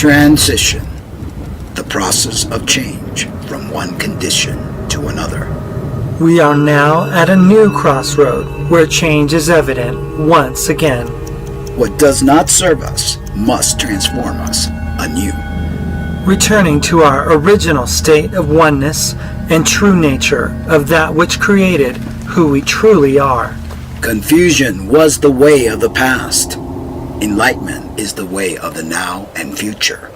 Transition, the process of change from one condition to another. We are now at a new crossroad where change is evident once again. What does not serve us must transform us anew. Returning to our original state of oneness and true nature of that which created who we truly are. Confusion was the way of the past. Enlightenment is the way of the now and future,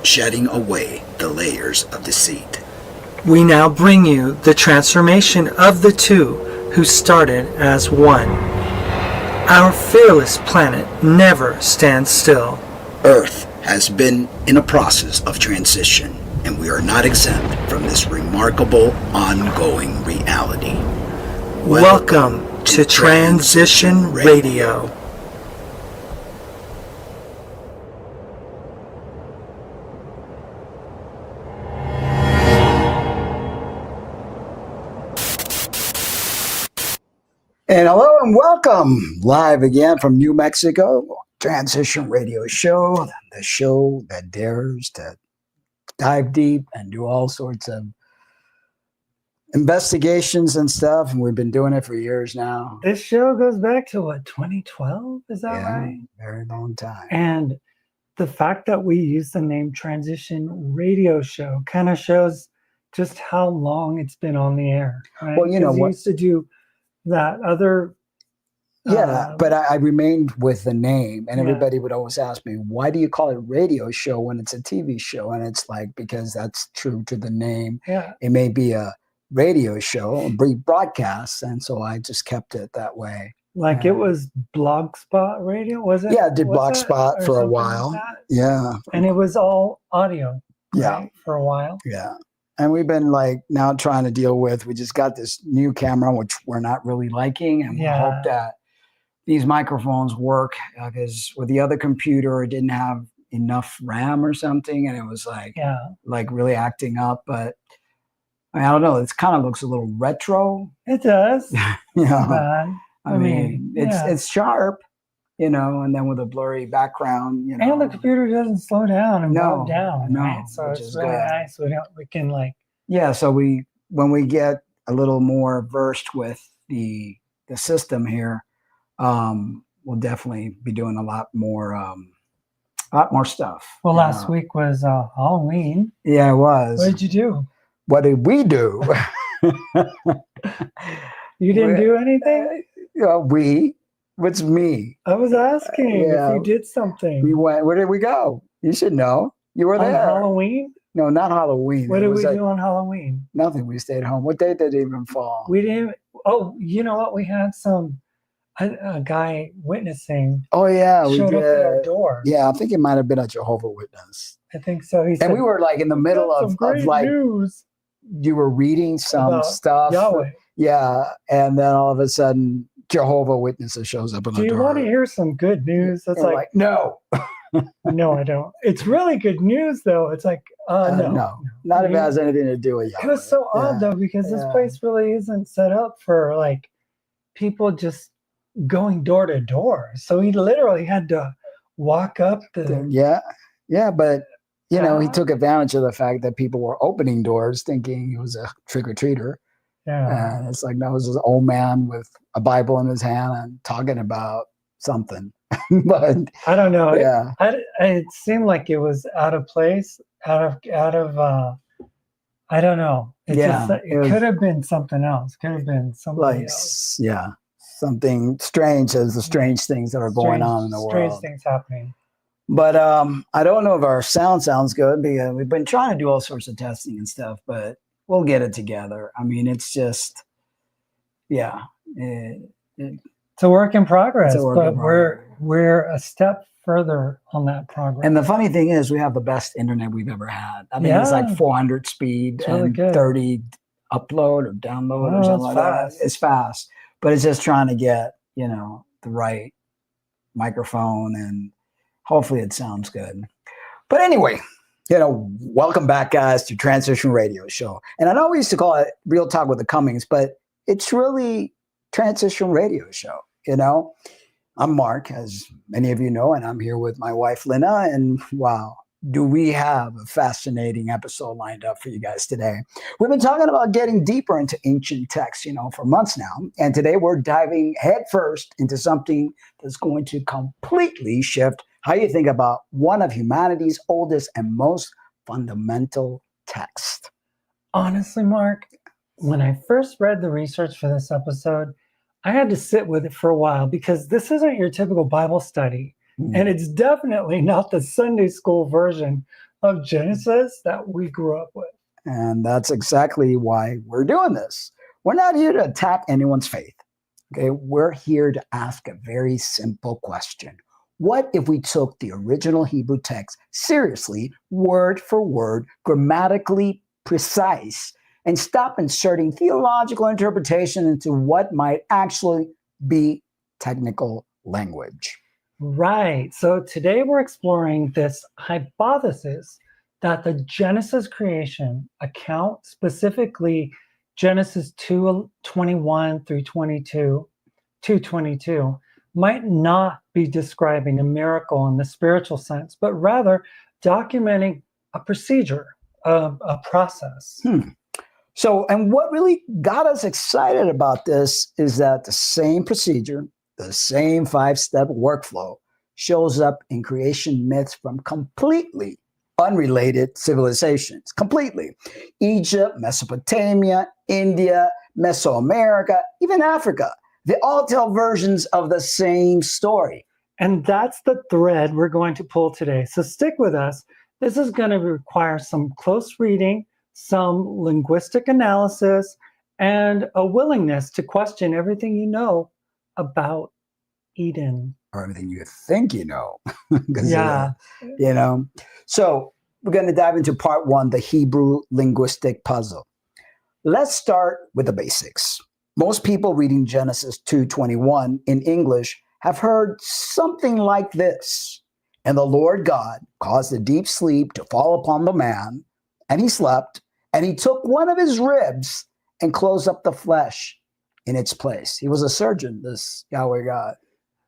shedding away the layers of deceit. We now bring you the transformation of the two who started as one. Our fearless planet never stands still. Earth has been in a process of transition, and we are not exempt from this remarkable ongoing reality. Welcome to Transition Radio. And hello and welcome live again from New Mexico, Transition Radio Show, the show that dares to dive deep and do all sorts of investigations and stuff. And we've been doing it for years now. This show goes back to what, 2012? Is that right? Very long time. And the fact that we use the name Transition Radio Show kind of shows just how long it's been on the air. Right? Well, you know what? We used to do that other but I remained with the name, and everybody would always ask me, why do you call it radio show when it's a TV show? And it's like, because that's true to the name. It may be a radio show, a brief broadcast, and so I just kept it that way. Like it was Blogspot Radio, was it? Yeah, I did Blogspot for a while. Like and it was all audio. Right, for a while. Yeah. And we've been now trying to deal with, we just got this new camera, which we're not really liking. And we hope that these microphones work, because with the other computer, it didn't have enough RAM or something. And it was really acting up. But I don't know. It kind of looks a little retro. It does. I mean, it's sharp, and then with a blurry background, And the computer doesn't slow down and move down. No, right? So it's really nice. We can so when we get a little more versed with the system here, we'll definitely be doing a lot more stuff. Well, last week was Halloween. Yeah, it was. What did you do? What did we do? You didn't do anything? What's me? I was asking if you did something. We went. Where did we go? You should know. You were there. On Halloween? No, not Halloween. What did we do on Halloween? Nothing. We stayed home. What day did it even fall? We didn't. Oh, you know what? We had a guy witnessing. Oh yeah, we showed did. Up at our door. Yeah, I think it might have been a Jehovah's Witness. I think so. He said, and we were in the middle of news. You were reading some about stuff. Yaweh. Yeah, and then all of a sudden, Jehovah's Witnesses shows up on the door. Do you want to hear some good news? That's no. No, I don't. It's really good news, though. It's like, no. Not if it has anything to do with Yaweh. It was so odd, though, because this place really isn't set up for people just going door to door. So he literally had to walk up the. Yeah, but he took advantage of the fact that people were opening doors, thinking he was a trick or treater. Yeah, and it's no, it was this old man with a Bible in his hand and talking about something. But I don't know. Yeah, it seemed like it was out of place, out of. I don't know. It could have been something else. Could have been something else. Yeah, something strange as the strange things that are going on in the world. Strange things happening. But I don't know if our sound sounds good, because we've been trying to do all sorts of testing and stuff, but we'll get it together. I mean, it's just, it's a work in progress, but we're a step further on that progress. And the funny thing is, we have the best internet we've ever had. I mean, it's 400 speed and 30 upload or download or something like that. It's fast, but it's just trying to get, the right microphone, and hopefully it sounds good. But anyway, welcome back, guys, to Transition Radio Show. And I know we used to call it Real Talk with the Cummings, but it's really Transition Radio Show. I'm Mark, as many of you know, and I'm here with my wife, Lynna. And wow, do we have a fascinating episode lined up for you guys today. We've been talking about getting deeper into ancient texts, for months now. And today we're diving headfirst into something that's going to completely shift how you think about one of humanity's oldest and most fundamental texts. Honestly, Mark, when I first read the research for this episode, I had to sit with it for a while because this isn't your typical Bible study. And it's definitely not the Sunday school version of Genesis that we grew up with. And that's exactly why we're doing this. We're not here to attack anyone's faith. Okay, we're here to ask a very simple question. What if we took the original Hebrew text seriously, word for word, grammatically precise, and stop inserting theological interpretation into what might actually be technical language? Right. So today we're exploring this hypothesis that the Genesis creation account, specifically Genesis 2:21 through 2:22, might not be describing a miracle in the spiritual sense, but rather documenting a procedure, a process. So, and what really got us excited about this is that the same procedure, the same 5-step workflow shows up in creation myths from completely unrelated civilizations. Completely. Egypt, Mesopotamia, India, Mesoamerica, even Africa. They all tell versions of the same story. And that's the thread we're going to pull today. So stick with us. This is going to require some close reading, some linguistic analysis, and a willingness to question everything you know about Eden. Or everything you think you know. Yeah. So we're going to dive into part 1, the Hebrew linguistic puzzle. Let's start with the basics. Most people reading Genesis 2:21 in English have heard something like this. And the Lord God caused a deep sleep to fall upon the man, and he slept, and he took one of his ribs and closed up the flesh in its place. He was a surgeon, this Yahweh God.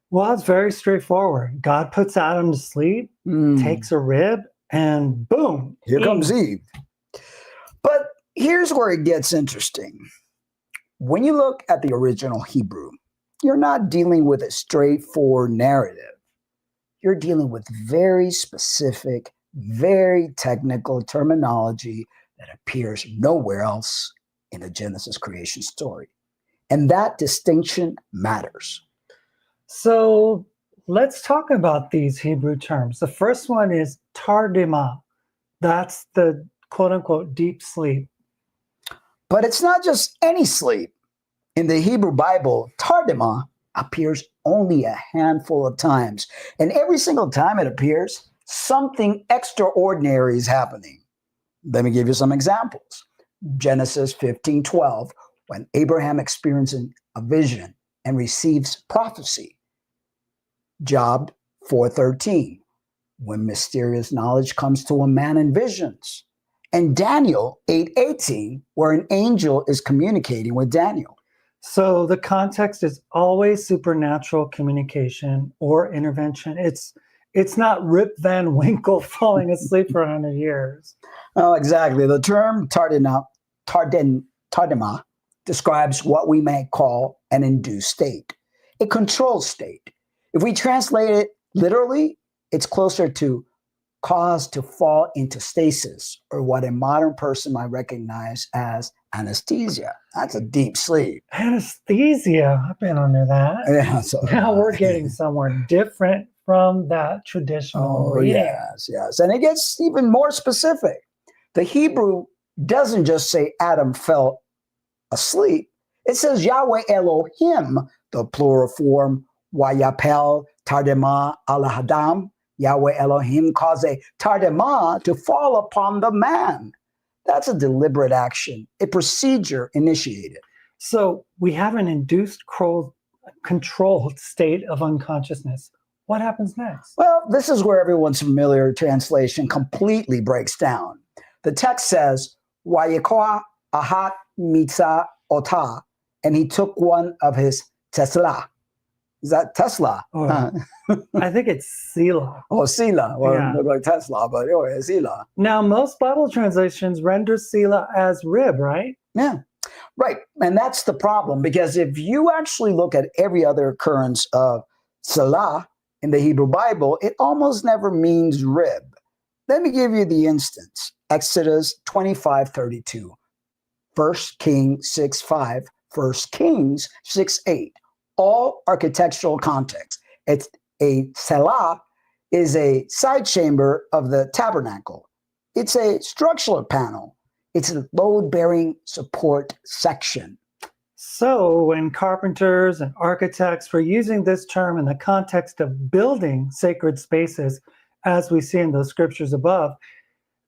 Well, it's very straightforward. God puts Adam to sleep, takes a rib, and boom. Here comes Eve. But here's where it gets interesting. When you look at the original Hebrew, you're not dealing with a straightforward narrative. You're dealing with very specific, very technical terminology that appears nowhere else in the Genesis creation story. And that distinction matters. So let's talk about these Hebrew terms. The first one is tardima. That's the quote unquote deep sleep. But it's not just any sleep. In the Hebrew Bible, tardima appears only a handful of times. And every single time it appears, something extraordinary is happening. Let me give you some examples. Genesis 15:12, when Abraham experiences a vision and receives prophecy. Job 4:13, when mysterious knowledge comes to a man in visions. And Daniel 8:18, where an angel is communicating with Daniel. So the context is always supernatural communication or intervention. It's not Rip Van Winkle falling asleep for 100 years. Oh, exactly. The term tardima describes what we may call an induced state, a controlled state. If we translate it literally, it's closer to cause to fall into stasis, or what a modern person might recognize as anesthesia. That's a deep sleep. Anesthesia, I've been under that. Yeah, so now we're getting somewhere different from that traditional reading. Yes. And it gets even more specific. The Hebrew doesn't just say Adam fell asleep. It says Yahweh Elohim, the plural form, Wayapel Tardema Alahadam. Yahweh Elohim caused a tardema to fall upon the man. That's a deliberate action, a procedure initiated. So we have an induced controlled state of unconsciousness. What happens next? Well, this is where everyone's familiar translation completely breaks down. The text says, Wayekwa ahat mitza ota, and he took one of his tesla. Is that Tesla? I think it's Sila. Oh, Sila. Well, look like Tesla, but Sila. Now, most Bible translations render Sila as rib, right? Yeah, right. And that's the problem, because if you actually look at every other occurrence of Salah in the Hebrew Bible, it almost never means rib. Let me give you the instance. Exodus 25:32, 1 Kings 6:5, 1 Kings 6:8. All architectural context. It's a Salah is a side chamber of the tabernacle. It's a structural panel. It's a load-bearing support section. So when carpenters and architects were using this term in the context of building sacred spaces, as we see in those scriptures above,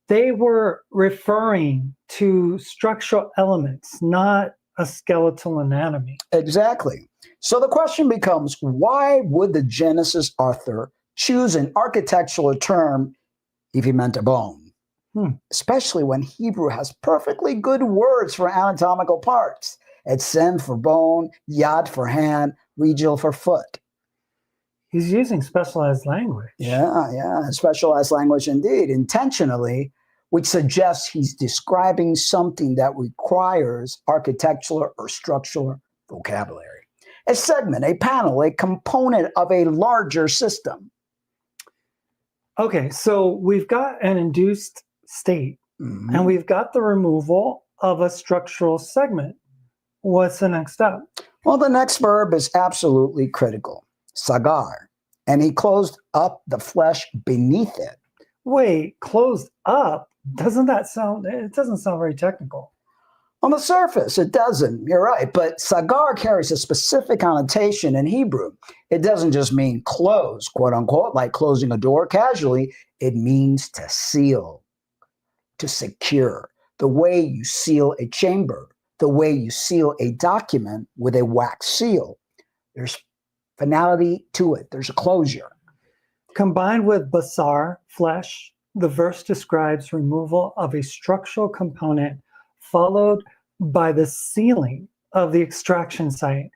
they were referring to structural elements, not a skeletal anatomy. Exactly. So the question becomes, why would the Genesis author choose an architectural term if he meant a bone? Especially when Hebrew has perfectly good words for anatomical parts. It's sem for bone, yad for hand, regil for foot. He's using specialized language. Yeah, specialized language indeed, intentionally, which suggests he's describing something that requires architectural or structural vocabulary. A segment, a panel, a component of a larger system. Okay, so we've got an induced state, and we've got the removal of a structural segment. What's the next step? Well, the next verb is absolutely critical. Sagar. And he closed up the flesh beneath it. Wait, closed up? It doesn't sound very technical. On the surface, it doesn't. You're right. But sagar carries a specific connotation in Hebrew. It doesn't just mean close, quote unquote, like closing a door casually. It means to seal, to secure, the way you seal a chamber, the way you seal a document with a wax seal. There's finality to it. There's a closure. Combined with basar, flesh, the verse describes removal of a structural component followed by the sealing of the extraction site.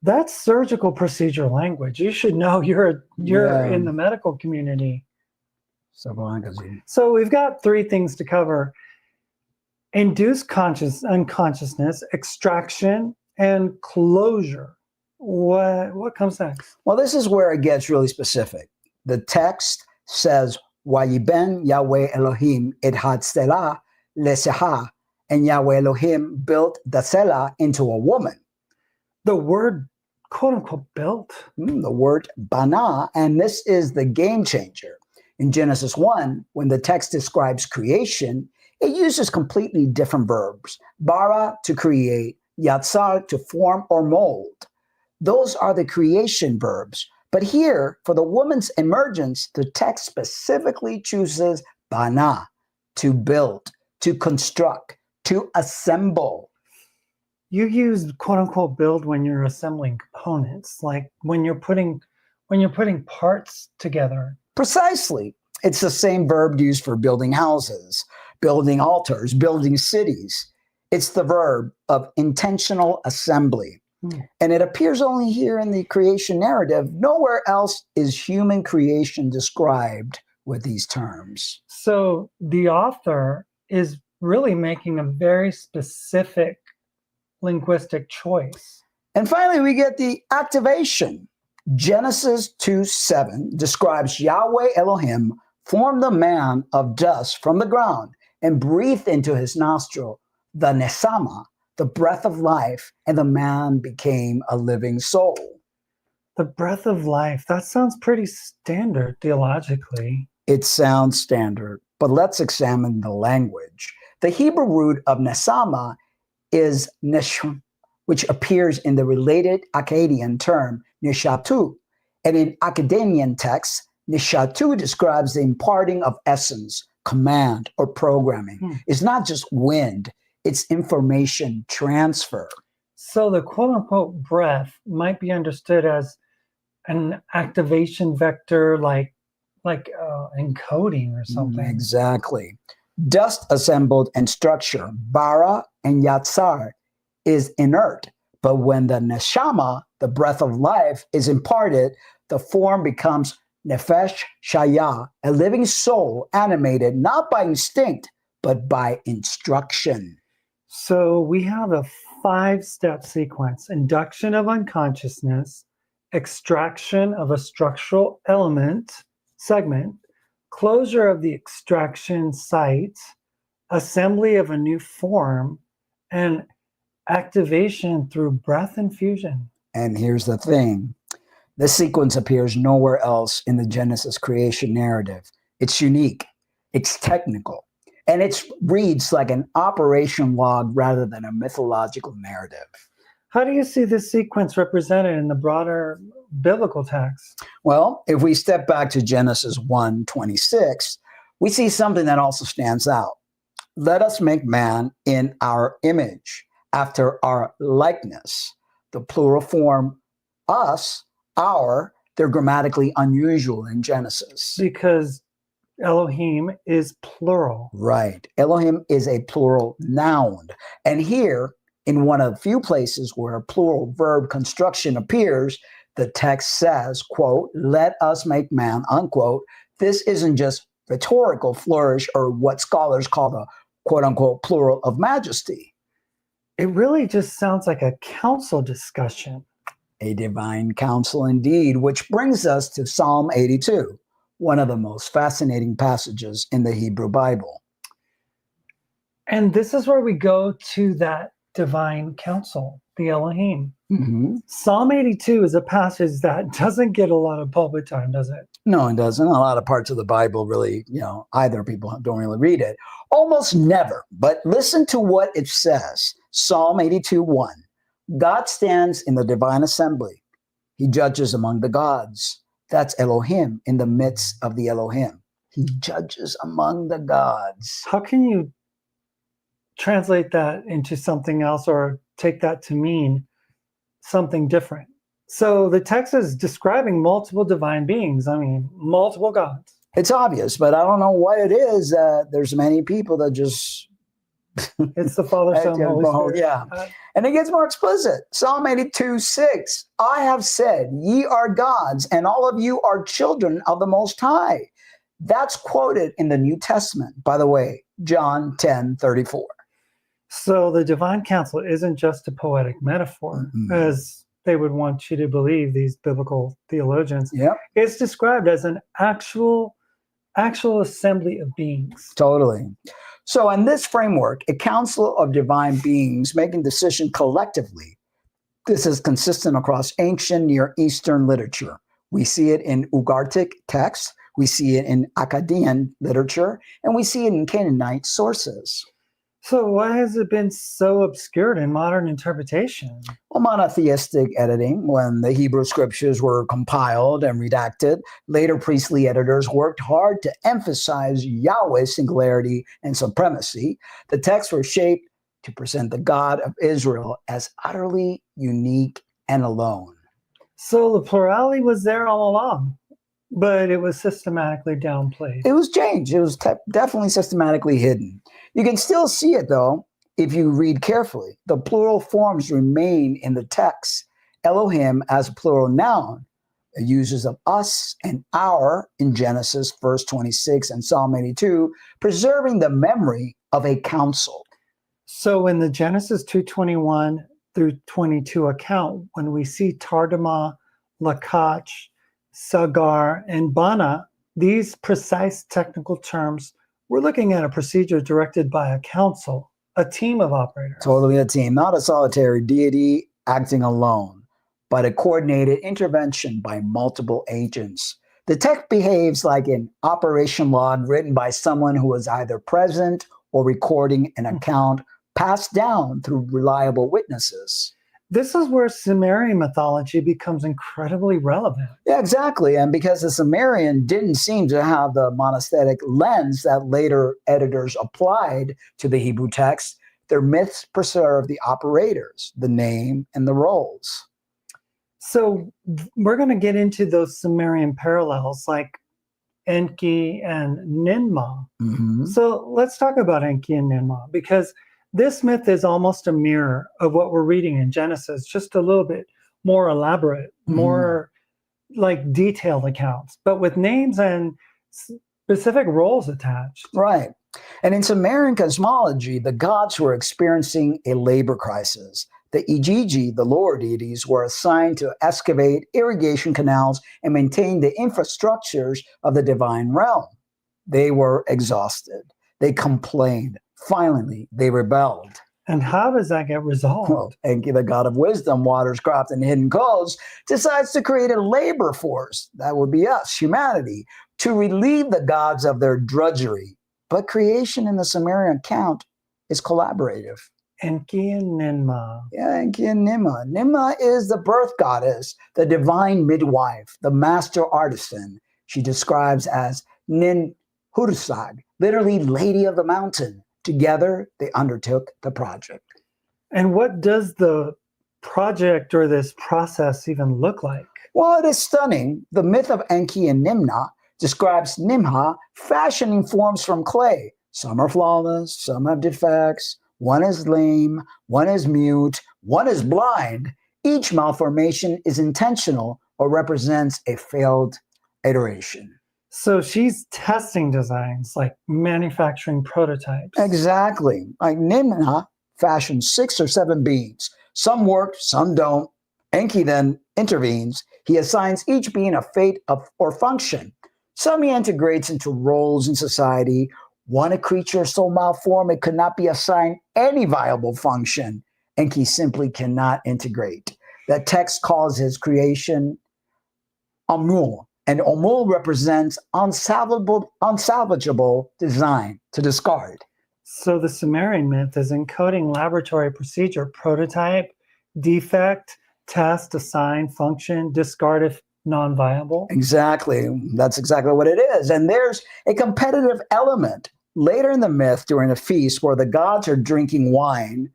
That's surgical procedure language. You should know you're in the medical community. So we've got three things to cover: induced unconsciousness, extraction, and closure. What comes next? Well, this is where it gets really specific. The text says, "Wayiben Yahweh Elohim et had selah leseha," and Yahweh Elohim built the selah into a woman. The word, quote unquote, built. The word bana, and this is the game changer. In Genesis 1, when the text describes creation, it uses completely different verbs. Bara, to create, yatsar, to form or mold. Those are the creation verbs. But here, for the woman's emergence, the text specifically chooses bana, to build, to construct, to assemble. You use quote unquote build when you're assembling components, like when you're putting parts together. Precisely. It's the same verb used for building houses, building altars, building cities. It's the verb of intentional assembly. And it appears only here in the creation narrative. Nowhere else is human creation described with these terms. So the author is really making a very specific linguistic choice. And finally, we get the activation. Genesis 2:7 describes Yahweh Elohim formed the man of dust from the ground and breathed into his nostril the nesama, the breath of life, and the man became a living soul. The breath of life, that sounds pretty standard theologically. It sounds standard, but let's examine the language. The Hebrew root of nesama is neshum, which appears in the related Akkadian term nishatu. And in Akkadian texts, nishatu describes the imparting of essence, command, or programming. It's not just wind, it's information transfer. So the quote-unquote breath might be understood as an activation vector, like encoding or something. Exactly. Dust assembled and structure, bara and yatsar, is inert. But when the neshama the breath of life, is imparted, the form becomes nefesh shaya, a living soul animated not by instinct, but by instruction. So we have a 5-step sequence: induction of unconsciousness, extraction of a structural segment, closure of the extraction site, assembly of a new form, and activation through breath infusion. And here's the thing. This sequence appears nowhere else in the Genesis creation narrative. It's unique, it's technical, and it reads like an operation log rather than a mythological narrative. How do you see this sequence represented in the broader biblical text? Well, if we step back to Genesis 1:26, we see something that also stands out. Let us make man in our image, after our likeness. The plural form us, our, they're grammatically unusual in Genesis. Because Elohim is plural. Right. Elohim is a plural noun. And here, in one of the few places where a plural verb construction appears, the text says, quote, let us make man, unquote. This isn't just rhetorical flourish or what scholars call the quote unquote plural of majesty. It really just sounds like a council discussion. A divine council indeed, which brings us to Psalm 82, one of the most fascinating passages in the Hebrew Bible. And this is where we go to that divine council, the Elohim. Mm-hmm. Psalm 82 is a passage that doesn't get a lot of pulpit time, does it? No, it doesn't. A lot of parts of the Bible really, either people don't really read it. Almost never. But listen to what it says. Psalm 82:1. God stands in the divine assembly. He judges among the gods. That's Elohim in the midst of the Elohim. He judges among the gods. How can you translate that into something else or take that to mean something different? So the text is describing multiple divine beings. I mean, multiple gods. It's obvious, but I don't know what it is. There's many people that just... It's the Father, Son, Holy Spirit. Yeah. And it gets more explicit. Psalm 82:6. I have said, ye are gods, and all of you are children of the Most High. That's quoted in the New Testament, by the way, John 10:34. So the divine council isn't just a poetic metaphor, as they would want you to believe, these biblical theologians. Yep. It's described as an actual assembly of beings. Totally. So in this framework, a council of divine beings making decisions collectively, this is consistent across ancient Near Eastern literature. We see it in Ugaritic texts, we see it in Akkadian literature, and we see it in Canaanite sources. So why has it been so obscured in modern interpretation? Well, monotheistic editing, when the Hebrew scriptures were compiled and redacted, later priestly editors worked hard to emphasize Yahweh's singularity and supremacy. The texts were shaped to present the God of Israel as utterly unique and alone. So the plurality was there all along, but it was systematically downplayed. It was changed. It was definitely systematically hidden. You can still see it, though, if you read carefully. The plural forms remain in the text. Elohim as a plural noun, uses of us and our in Genesis, verse 26, and Psalm 82, preserving the memory of a council. So in the Genesis 2:21 through 22 account, when we see Tardama, Lakach, Sagar, and Bana, these precise technical terms, we're looking at a procedure directed by a council, a team of operators. Totally a team, not a solitary deity acting alone, but a coordinated intervention by multiple agents. The text behaves like an operation log written by someone who was either present or recording an account passed down through reliable witnesses. This is where Sumerian mythology becomes incredibly relevant. Yeah, exactly. And because the Sumerian didn't seem to have the monastic lens that later editors applied to the Hebrew text, their myths preserve the operators, the name, and the roles. So we're going to get into those Sumerian parallels like Enki and Ninmah. Mm-hmm. So let's talk about Enki and Ninmah, because this myth is almost a mirror of what we're reading in Genesis, just a little bit more elaborate, more like detailed accounts, but with names and specific roles attached. Right. And in Sumerian cosmology, the gods were experiencing a labor crisis. The Igigi, the lower deities, were assigned to excavate irrigation canals and maintain the infrastructures of the divine realm. They were exhausted. They complained. Finally, they rebelled. And how does that get resolved? Well, Enki, the god of wisdom, waters, crops, and hidden codes, decides to create a labor force, that would be us, humanity, to relieve the gods of their drudgery. But creation in the Sumerian account is collaborative. Enki and Ninmah. Yeah, Enki and Ninmah. Ninmah is the birth goddess, the divine midwife, the master artisan. She describes as Nin Hursag, literally Lady of the Mountain. Together, they undertook the project. And what does the project or this process even look like? Well, it is stunning. The myth of Enki and Nimna describes Nimha fashioning forms from clay. Some are flawless, some have defects. One is lame, one is mute, one is blind. Each malformation is intentional or represents a failed iteration. So she's testing designs, like manufacturing prototypes. Exactly. Like Nimna fashioned 6 or 7 beings. Some work, some don't. Enki then intervenes. He assigns each being a fate or function. Some he integrates into roles in society. One, a creature so malformed it could not be assigned any viable function. Enki simply cannot integrate. The text calls his creation Amul, and Amul represents unsalvageable design to discard. So the Sumerian myth is encoding laboratory procedure, prototype, defect, test, assign, function, discard if non-viable. Exactly. That's exactly what it is. And there's a competitive element. Later in the myth, during a feast where the gods are drinking wine,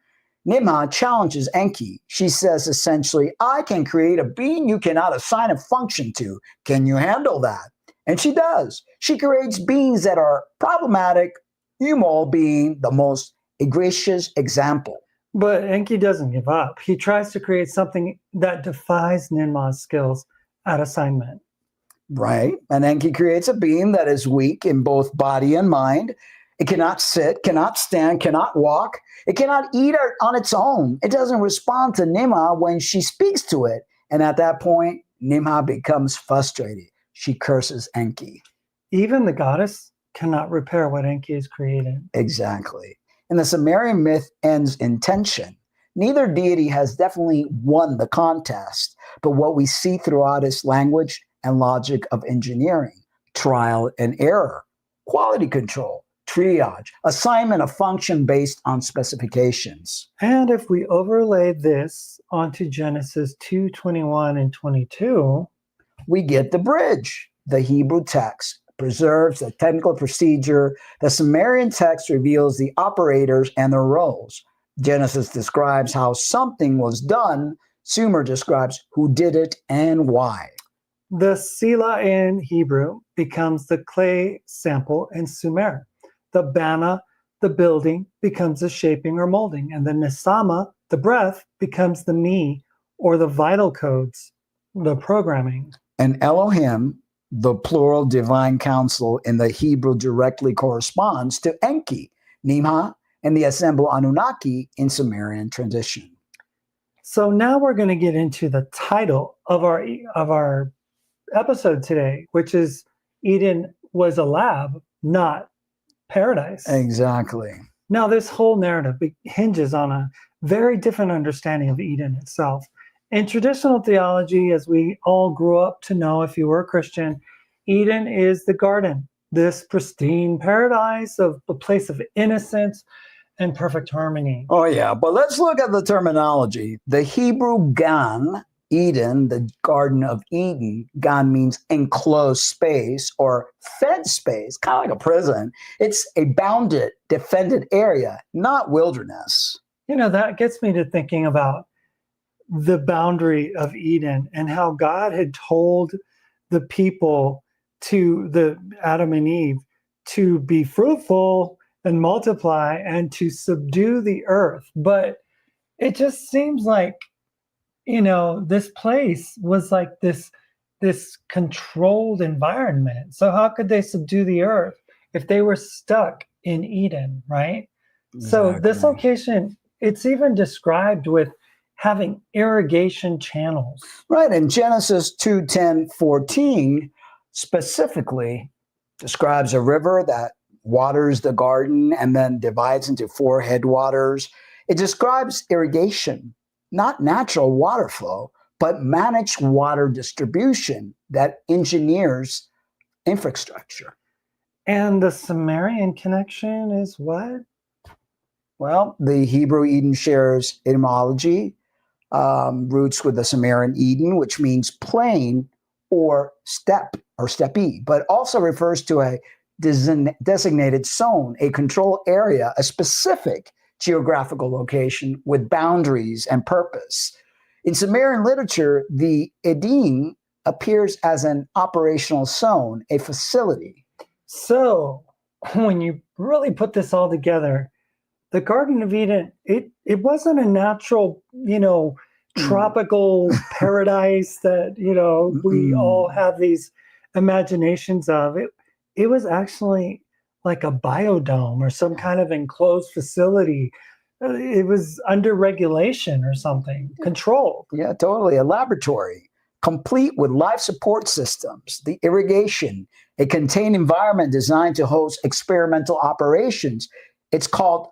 Nimha challenges Enki. She says essentially, I can create a being you cannot assign a function to. Can you handle that? And she does. She creates beings that are problematic, Umol being the most egregious example. But Enki doesn't give up. He tries to create something that defies Ninmah's skills at assignment. Right. And Enki creates a being that is weak in both body and mind. It cannot sit, cannot stand, cannot walk. It cannot eat on its own. It doesn't respond to Nimha when she speaks to it. And at that point, Nimha becomes frustrated. She curses Enki. Even the goddess cannot repair what Enki has created. Exactly. And the Sumerian myth ends in tension. Neither deity has definitely won the contest, but what we see throughout is language and logic of engineering, trial and error, quality control, triage, assignment of function based on specifications. And if we overlay this onto Genesis 2:21 and 22, we get the bridge. The Hebrew text preserves the technical procedure. The Sumerian text reveals the operators and their roles. Genesis describes how something was done. Sumer describes who did it and why. The Sila in Hebrew becomes the clay sample in Sumer. The Bana, the building, becomes the shaping or molding. And the Nisama, the breath, becomes the me, or the vital codes, the programming. And Elohim, the plural divine council in the Hebrew, directly corresponds to Enki, Nimha, and the assembled Anunnaki in Sumerian tradition. So now we're going to get into the title of our episode today, which is Eden was a lab, not paradise. Exactly. Now, this whole narrative hinges on a very different understanding of Eden itself. In traditional theology, as we all grew up to know if you were a Christian, Eden is the garden, this pristine paradise of a place of innocence and perfect harmony. Oh, yeah. But let's look at the terminology. The Hebrew Gan, Eden, the Garden of Eden, Gan means enclosed space or fed space, kind of like a prison. It's a bounded, defended area, not wilderness. You know, that gets me to thinking about the boundary of Eden and how God had told the people, to the Adam and Eve, to be fruitful and multiply and to subdue the earth. But it just seems like this place was like this controlled environment. So how could they subdue the earth if they were stuck in Eden, right? Exactly. So this location, it's even described with having irrigation channels. Right, and Genesis 2:10-14 specifically describes a river that waters the garden and then divides into 4 headwaters. It describes irrigation, not natural water flow, but managed water distribution that engineers infrastructure. And the Sumerian connection is what? Well, the Hebrew Eden shares etymology, roots with the Sumerian Eden, which means plain or steppe or steppe, but also refers to a designated zone, a control area, a specific geographical location with boundaries and purpose. In Sumerian literature, the Eden appears as an operational zone, a facility. So when you really put this all together, the Garden of Eden, it wasn't a natural, tropical paradise that, we all have these imaginations of. It was actually like a biodome or some kind of enclosed facility. It was under regulation or something, controlled. Yeah, totally. A laboratory, complete with life support systems, the irrigation, a contained environment designed to host experimental operations. It's called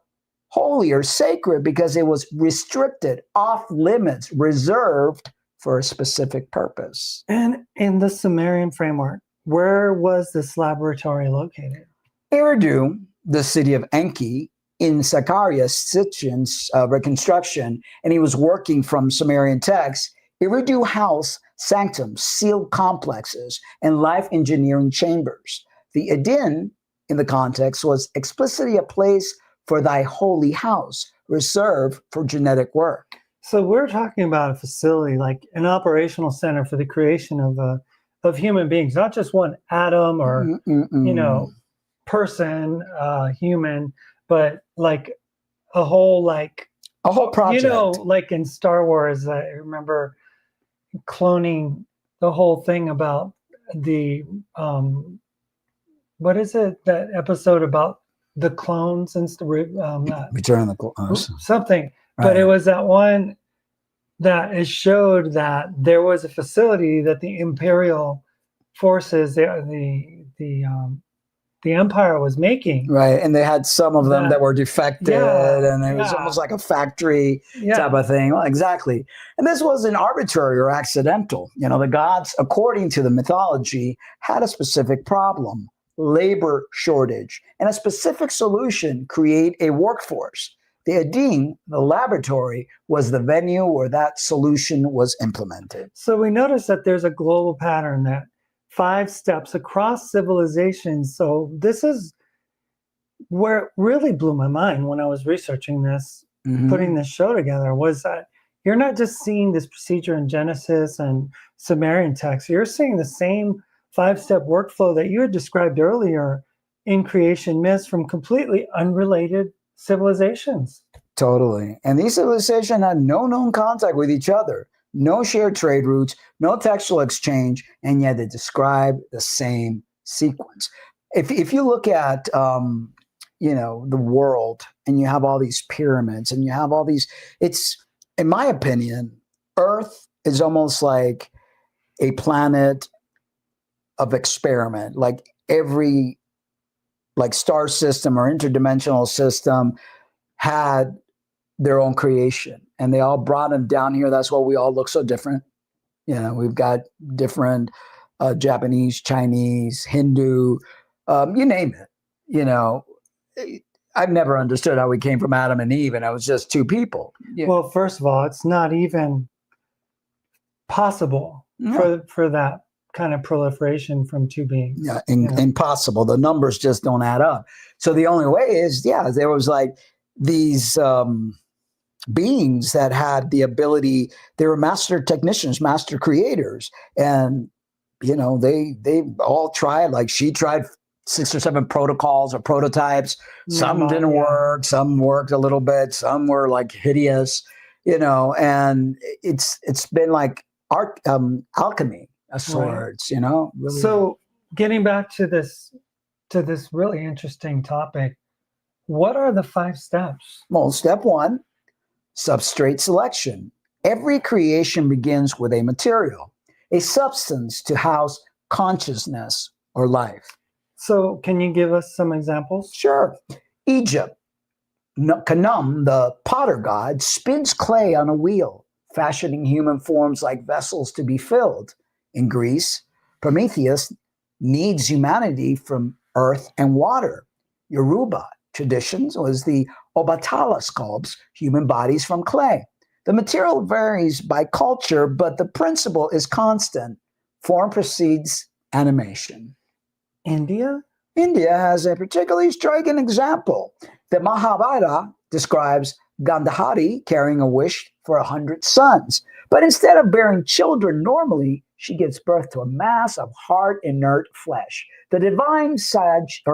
holy or sacred because it was restricted, off limits, reserved for a specific purpose. And in the Sumerian framework, where was this laboratory located? Eridu, the city of Enki, in Zacharias Sitchin's reconstruction, and he was working from Sumerian texts. Eridu housed sanctums, sealed complexes, and life engineering chambers. The Eden, in the context, was explicitly a place for thy holy house, reserved for genetic work. So we're talking about a facility, like an operational center for the creation of human beings, not just one atom or person, human, but like a whole project. Like in Star Wars, I remember cloning the whole thing about the what is it, that episode about the clones and Return of the Clones. Something. Right. But it was that one that it showed that there was a facility that the imperial forces, the empire was making. Right, and they had some of them that were defected, and it was almost like a factory type of thing. Well, exactly. And this wasn't arbitrary or accidental. The gods, according to the mythology, had a specific problem, labor shortage, and a specific solution, create a workforce. The Eden, the laboratory, was the venue where that solution was implemented. So we notice that there's a global pattern, that 5 steps across civilizations. So this is where it really blew my mind when I was researching this, putting this show together, was that you're not just seeing this procedure in Genesis and Sumerian texts. You're seeing the same 5-step workflow that you had described earlier in creation myths from completely unrelated civilizations. Totally. And these civilizations had no known contact with each other, no shared trade routes, no textual exchange, and yet they describe the same sequence. If you look at, the world, and you have all these pyramids, and you have all these, it's, in my opinion, Earth is almost like a planet of experiment. Like every star system or interdimensional system had their own creation, and they all brought them down here. That's why we all look so different. We've got different Japanese, Chinese, Hindu, you name it. I've never understood how we came from Adam and Eve, and I was just 2 people. Well, first of all, it's not even possible for that kind of proliferation from 2 beings. Yeah, impossible. The numbers just don't add up. So the only way is, there was like these beings that had the ability. They were master technicians, master creators, and they all tried. Like she tried 6 or 7 protocols or prototypes. Some didn't work. Some worked a little bit. Some were like hideous. and it's been like alchemy of sorts, really. So getting back to this really interesting topic, what are the 5 steps? Well, step 1, substrate selection. Every creation begins with a material, a substance to house consciousness or life. So can you give us some examples? Sure. Egypt, Khnum, the potter god, spins clay on a wheel, fashioning human forms like vessels to be filled. In Greece, Prometheus needs humanity from earth and water. Yoruba traditions was the Obatala sculpts human bodies from clay. The material varies by culture, but the principle is constant. Form precedes animation. India has a particularly striking example. The Mahabharata describes Gandhari carrying a wish for 100 sons. But instead of bearing children normally, she gives birth to a mass of hard, inert flesh. The divine sage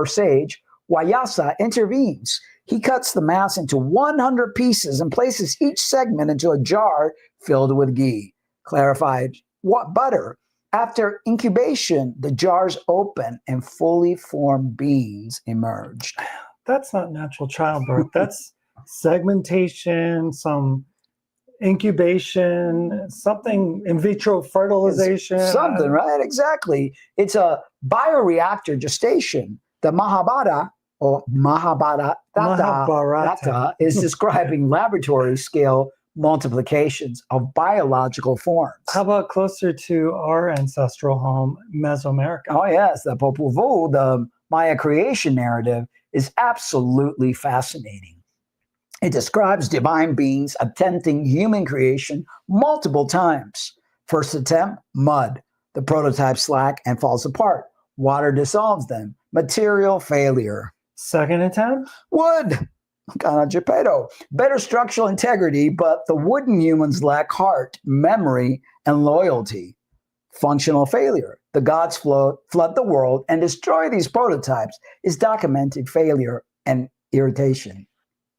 Vyasa intervenes. He cuts the mass into 100 pieces and places each segment into a jar filled with ghee, clarified butter. After incubation, the jars open and fully formed beings emerged. That's not natural childbirth. That's segmentation, some incubation, something in vitro fertilization. Something, right? Exactly. It's a bioreactor gestation. The Mahabharata is describing laboratory scale multiplications of biological forms. How about closer to our ancestral home, Mesoamerica? Oh, yes. The Popol Vuh, the Maya creation narrative, is absolutely fascinating. It describes divine beings attempting human creation multiple times. First attempt, mud. The prototype slack and falls apart. Water dissolves them. Material failure. Second attempt? Wood. Geppetto. Better structural integrity, but the wooden humans lack heart, memory, and loyalty. Functional failure. The gods flood the world and destroy these prototypes. Is documented failure and irritation.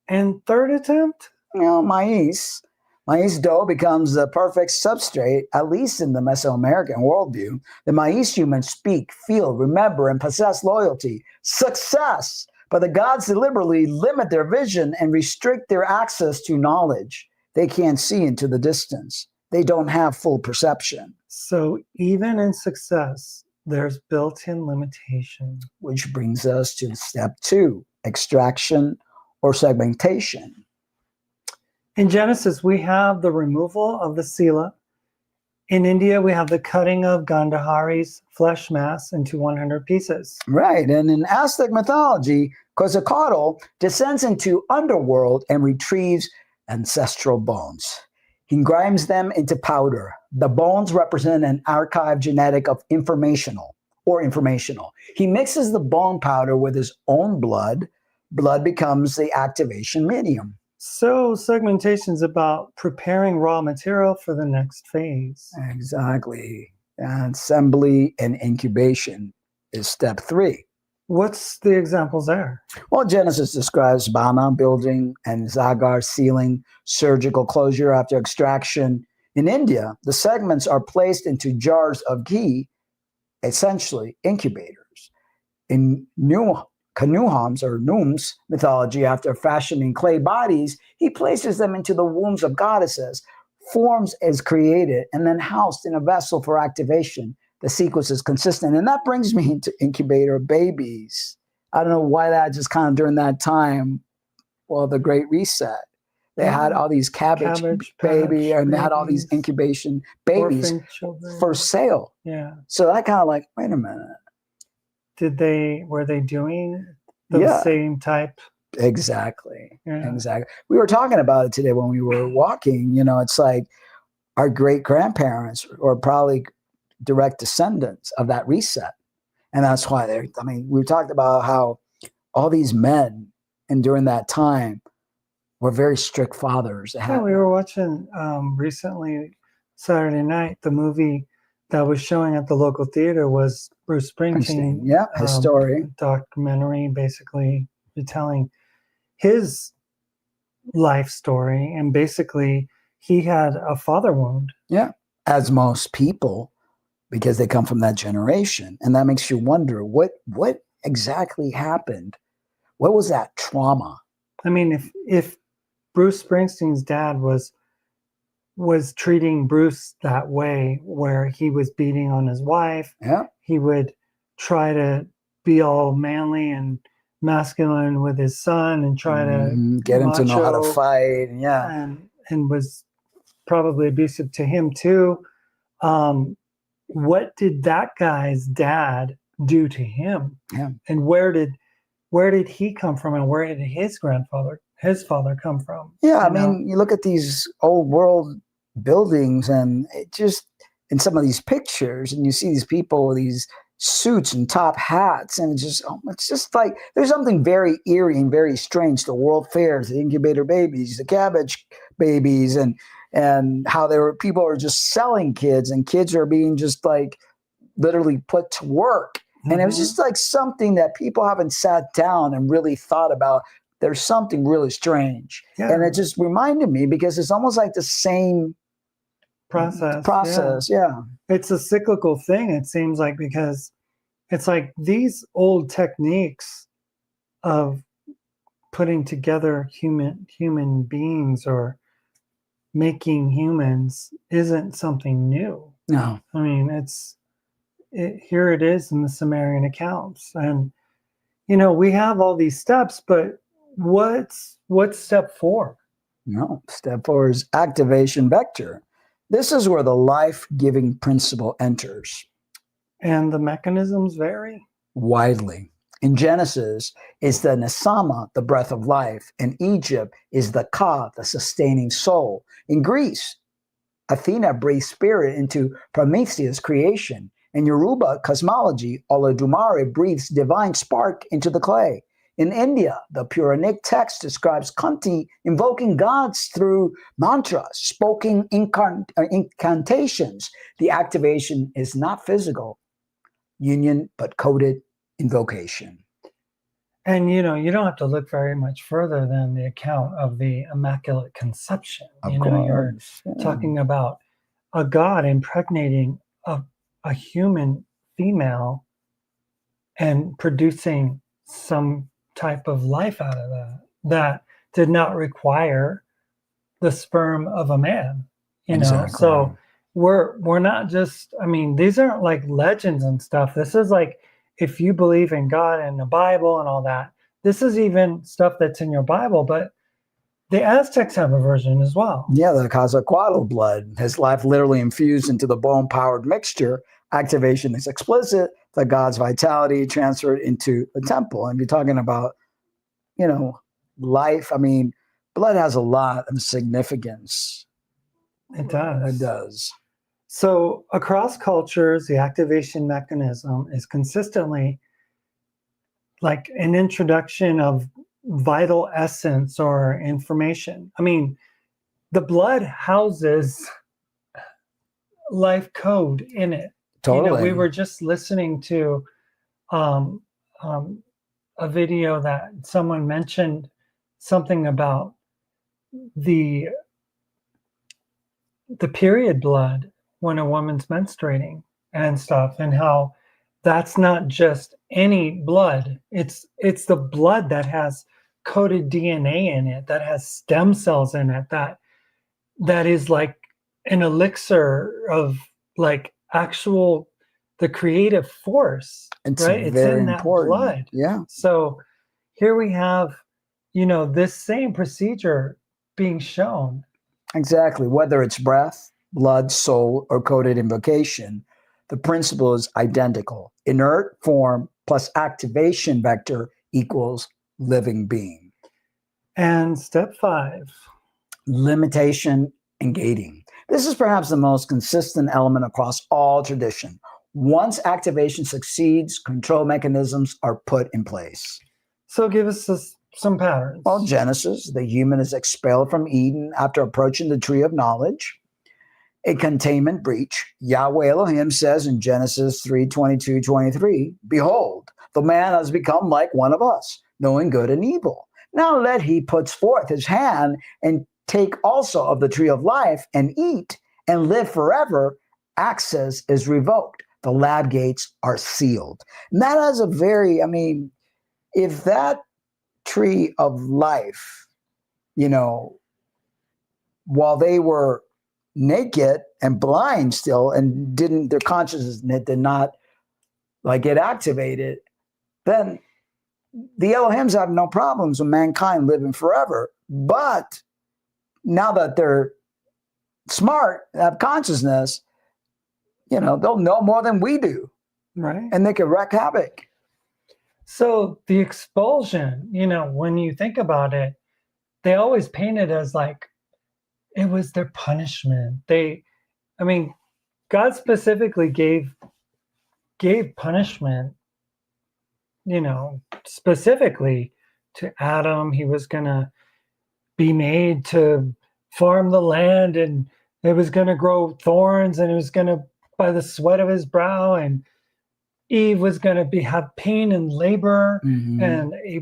And third attempt? Maize. Maize dough becomes the perfect substrate, at least in the Mesoamerican worldview. The maize humans speak, feel, remember, and possess loyalty. Success! But the gods deliberately limit their vision and restrict their access to knowledge. They can't see into the distance. They don't have full perception. So even in success, there's built-in limitation. Which brings us to step 2, extraction or segmentation. In Genesis, we have the removal of the sila. In India, we have the cutting of Gandhari's flesh mass into 100 pieces. Right, and in Aztec mythology, Quetzalcoatl descends into underworld and retrieves ancestral bones. He grinds them into powder. The bones represent an archive genetic of informational. He mixes the bone powder with his own blood. Blood becomes the activation medium. So segmentation is about preparing raw material for the next phase. Exactly. And assembly and incubation is step 3. What's the examples there? Well, Genesis describes Bana building and Zagar sealing surgical closure after extraction. In India, the segments are placed into jars of ghee, essentially incubators. In Khnum's mythology, after fashioning clay bodies, he places them into the wombs of goddesses. Forms is created and then housed in a vessel for activation. The sequence is consistent. And that brings me to incubator babies. I don't know why that just kind of during that time, well, the Great Reset, they had all these cabbage baby and they had all these incubation babies for sale. Yeah. So I kind of like, wait a minute. Were they doing the same type? Exactly. Yeah. Exactly. We were talking about it today when we were walking. It's like our great grandparents were probably direct descendants of that reset. And that's why we talked about how all these men and during that time were very strict fathers. Yeah, we were watching recently Saturday night, the movie that was showing at the local theater was Bruce Springsteen. Yeah, his story. Documentary, basically retelling his life story. And basically he had a father wound. Yeah, as most people, because they come from that generation. And that makes you wonder, what exactly happened? What was that trauma? I mean, if Bruce Springsteen's dad was treating Bruce that way, where he was beating on his wife, yeah, he would try to be all manly and masculine with his son and try to get him to know how to fight. Yeah, and was probably abusive to him too. What did that guy's dad do to him? Yeah. And where did he come from, and where did his father come from? Yeah, I mean, you look at these old world buildings, and it just, in some of these pictures, and you see these people with these suits and top hats, and it's just like there's something very eerie and very strange. The world fairs, the incubator babies, the cabbage babies, and how people are just selling kids, and kids are being just like literally put to work. And it was just like something that people haven't sat down and really thought about. There's something really strange. Yeah. And it just reminded me, because it's almost like the same process. Yeah. It's a cyclical thing, it seems like, because it's like these old techniques of putting together human beings or making humans isn't something new. No. I mean, here it is in the Sumerian accounts. And, we have all these steps, but what's step 4? No, step 4 is activation vector. This is where the life-giving principle enters. And the mechanisms vary? Widely. In Genesis, it's the nesama, the breath of life. In Egypt, is the ka, the sustaining soul. In Greece, Athena breathes spirit into Prometheus' creation. In Yoruba cosmology, Olodumare breathes divine spark into the clay. In India, the Puranic text describes Kunti invoking gods through mantras, spoken incantations. The activation is not physical union, but coded invocation. And, you don't have to look very much further than the account of the Immaculate Conception. You're talking about a god impregnating a human female and producing some type of life out of that did not require the sperm of a man. Exactly. So we're not just, I mean, these aren't like legends and stuff. This is like, if you believe in God and the Bible and all that, this is even stuff that's in your Bible, but the Aztecs have a version as well. Yeah, the Quetzalcoatl blood, his life literally infused into the bone-powered mixture. Activation is explicit. The god's vitality transferred into the temple. And you're talking about, life. I mean, blood has a lot of significance. It does. It does. So across cultures, the activation mechanism is consistently like an introduction of vital essence or information. I mean, the blood houses life code in it. Totally. We were just listening to a video that someone mentioned something about the period blood when a woman's menstruating and stuff, and how that's not just any blood. It's the blood that has coded DNA in it, that has stem cells in it, that is like an elixir of like actual the creative force. It's right. It's in that blood. Yeah. So here we have, this same procedure being shown. Exactly. Whether it's breath, blood, soul, or coded invocation, the principle is identical. Inert form plus activation vector equals living being. And step 5. Limitation and gating. This is perhaps the most consistent element across all tradition. Once activation succeeds, control mechanisms are put in place. So give us some patterns. Well, Genesis, the human is expelled from Eden after approaching the tree of knowledge. A containment breach. Yahweh Elohim says in Genesis 3:22-23, behold, the man has become like one of us, knowing good and evil. Now let he puts forth his hand and take also of the tree of life and eat and live forever, access is revoked. The lab gates are sealed. And that has a very, I mean, if that tree of life, you know, while they were naked and blind still and their consciousness did not like get activated, then the Elohims have no problems with mankind living forever. But now that they're smart, have consciousness, you know, they'll know more than we do. Right. And they can wreak havoc. So the expulsion, you know, when you think about it, they always paint it as like it was their punishment. God specifically gave punishment, you know, specifically to Adam. He was going to be made to farm the land, and it was going to grow thorns, and it was going to by the sweat of his brow, and Eve was going to have pain and labor, and they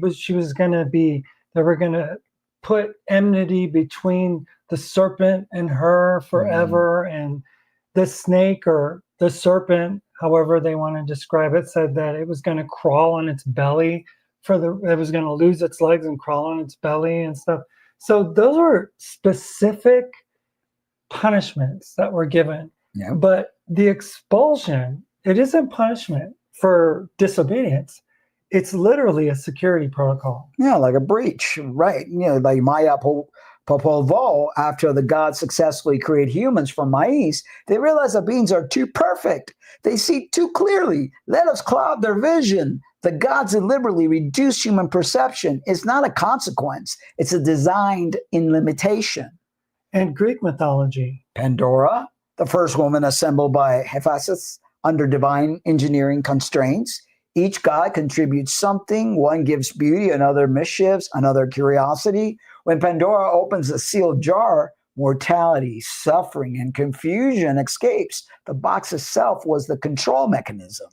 were going to put enmity between the serpent and her forever, and the snake or the serpent, however they want to describe it, said that it was going to crawl on its belly it was going to lose its legs and crawl on its belly and stuff. So those are specific punishments that were given. Yeah. But the expulsion, it isn't punishment for disobedience. It's literally a security protocol. Yeah, like a breach, right? You know, like Maya Popolvo, after the gods successfully create humans from maize, they realize that beings are too perfect. They see too clearly. Let us cloud their vision. The gods deliberately reduce human perception. It's not a consequence. It's a designed in limitation. And Greek mythology. Pandora, the first woman assembled by Hephaestus under divine engineering constraints. Each god contributes something. One gives beauty, another mischiefs, another curiosity. When Pandora opens the sealed jar, mortality, suffering, and confusion escapes. The box itself was the control mechanism.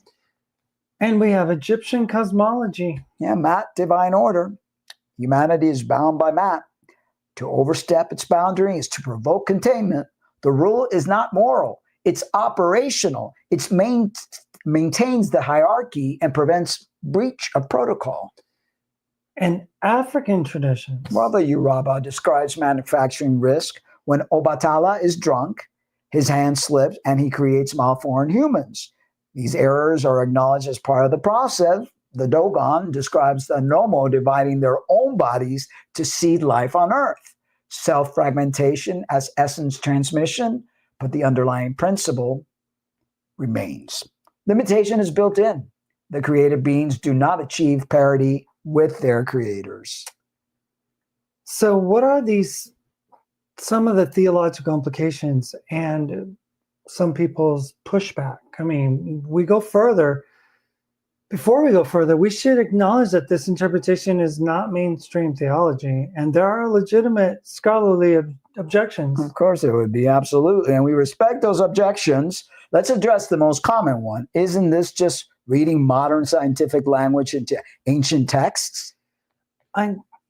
And we have Egyptian cosmology. Yeah, Mat, divine order. Humanity is bound by Mat. To overstep its boundary is to provoke containment. The rule is not moral. It's operational. It maintains the hierarchy and prevents breach of protocol. And African traditions. Well, the Yoruba describes manufacturing risk when Obatala is drunk, his hand slips, and he creates malformed humans. These errors are acknowledged as part of the process. The Dogon describes the Nomo dividing their own bodies to seed life on Earth. Self-fragmentation as essence transmission, but the underlying principle remains. Limitation is built in. The created beings do not achieve parity with their creators. So what are some of the theological implications and some people's pushback? I mean, before we go further, we should acknowledge that this interpretation is not mainstream theology, and there are legitimate scholarly objections. Of course it would be, absolutely. And we respect those objections. Let's address the most common one. Isn't this just reading modern scientific language into ancient texts?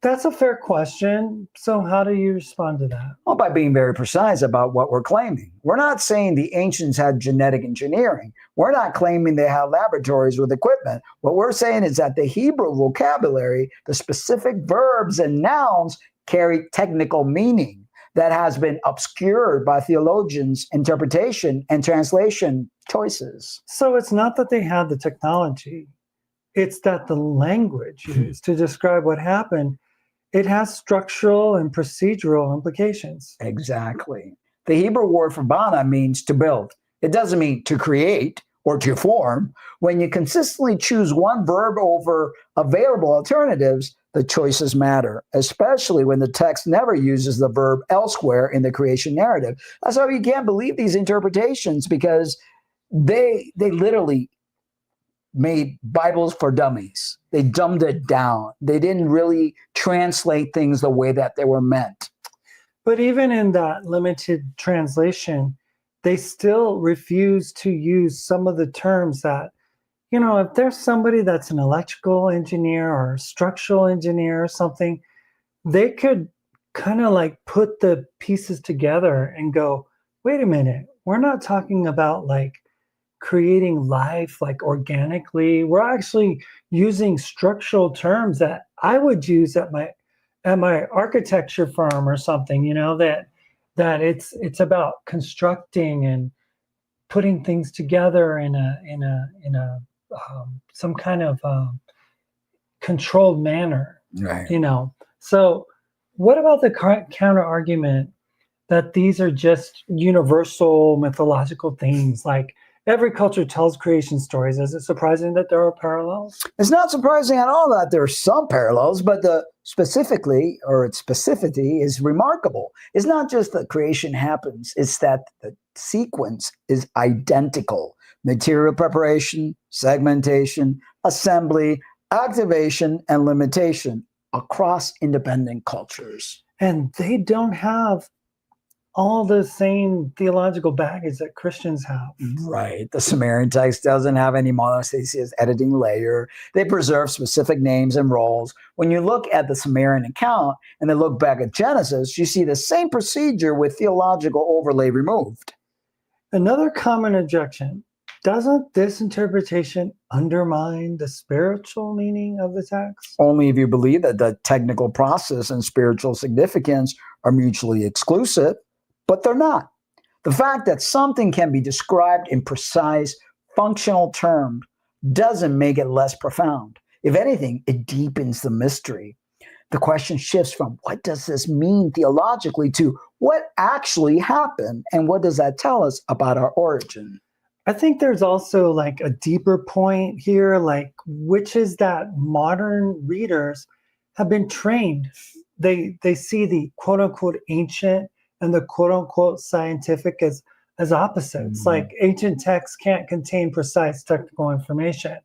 That's a fair question. So how do you respond to that? Well, by being very precise about what we're claiming. We're not saying the ancients had genetic engineering. We're not claiming they had laboratories with equipment. What we're saying is that the Hebrew vocabulary, the specific verbs and nouns, carry technical meaning that has been obscured by theologians' interpretation and translation choices. So it's not that they had the technology. It's that the language used to describe what happened, it has structural and procedural implications. Exactly. The Hebrew word for bana means to build. It doesn't mean to create or to form. When you consistently choose one verb over available alternatives, the choices matter, especially when the text never uses the verb elsewhere in the creation narrative. That's why you can't believe these interpretations, because they literally made Bibles for dummies. They dumbed it down. They didn't really translate things the way that they were meant. But even in that limited translation, they still refuse to use some of the terms that, you know, if there's somebody that's an electrical engineer or a structural engineer or something, they could kind of like put the pieces together and go, wait a minute, we're not talking about like creating life like organically. We're actually using structural terms that I would use at my architecture firm or something, that it's about constructing and putting things together in a some kind of controlled manner, Right. So what about the counter argument that these are just universal mythological things? Like every culture tells creation stories. Is it surprising that there are parallels? It's not surprising at all that there are some parallels, but its specificity is remarkable. It's not just that creation happens, it's that the sequence is identical. Material preparation, segmentation, assembly, activation, and limitation across independent cultures. And they don't have all the same theological baggage that Christians have. Right. The Sumerian text doesn't have any monotheistic editing layer. They preserve specific names and roles. When you look at the Sumerian account and then look back at Genesis, you see the same procedure with theological overlay removed. Another common objection: doesn't this interpretation undermine the spiritual meaning of the text? Only if you believe that the technical process and spiritual significance are mutually exclusive, but they're not. The fact that something can be described in precise, functional terms doesn't make it less profound. If anything, it deepens the mystery. The question shifts from what does this mean theologically to what actually happened, and what does that tell us about our origin? I think there's also like a deeper point here, like which is that modern readers have been trained. They see the quote unquote ancient and the quote unquote scientific as opposites. Mm-hmm. Like ancient texts can't contain precise technical information.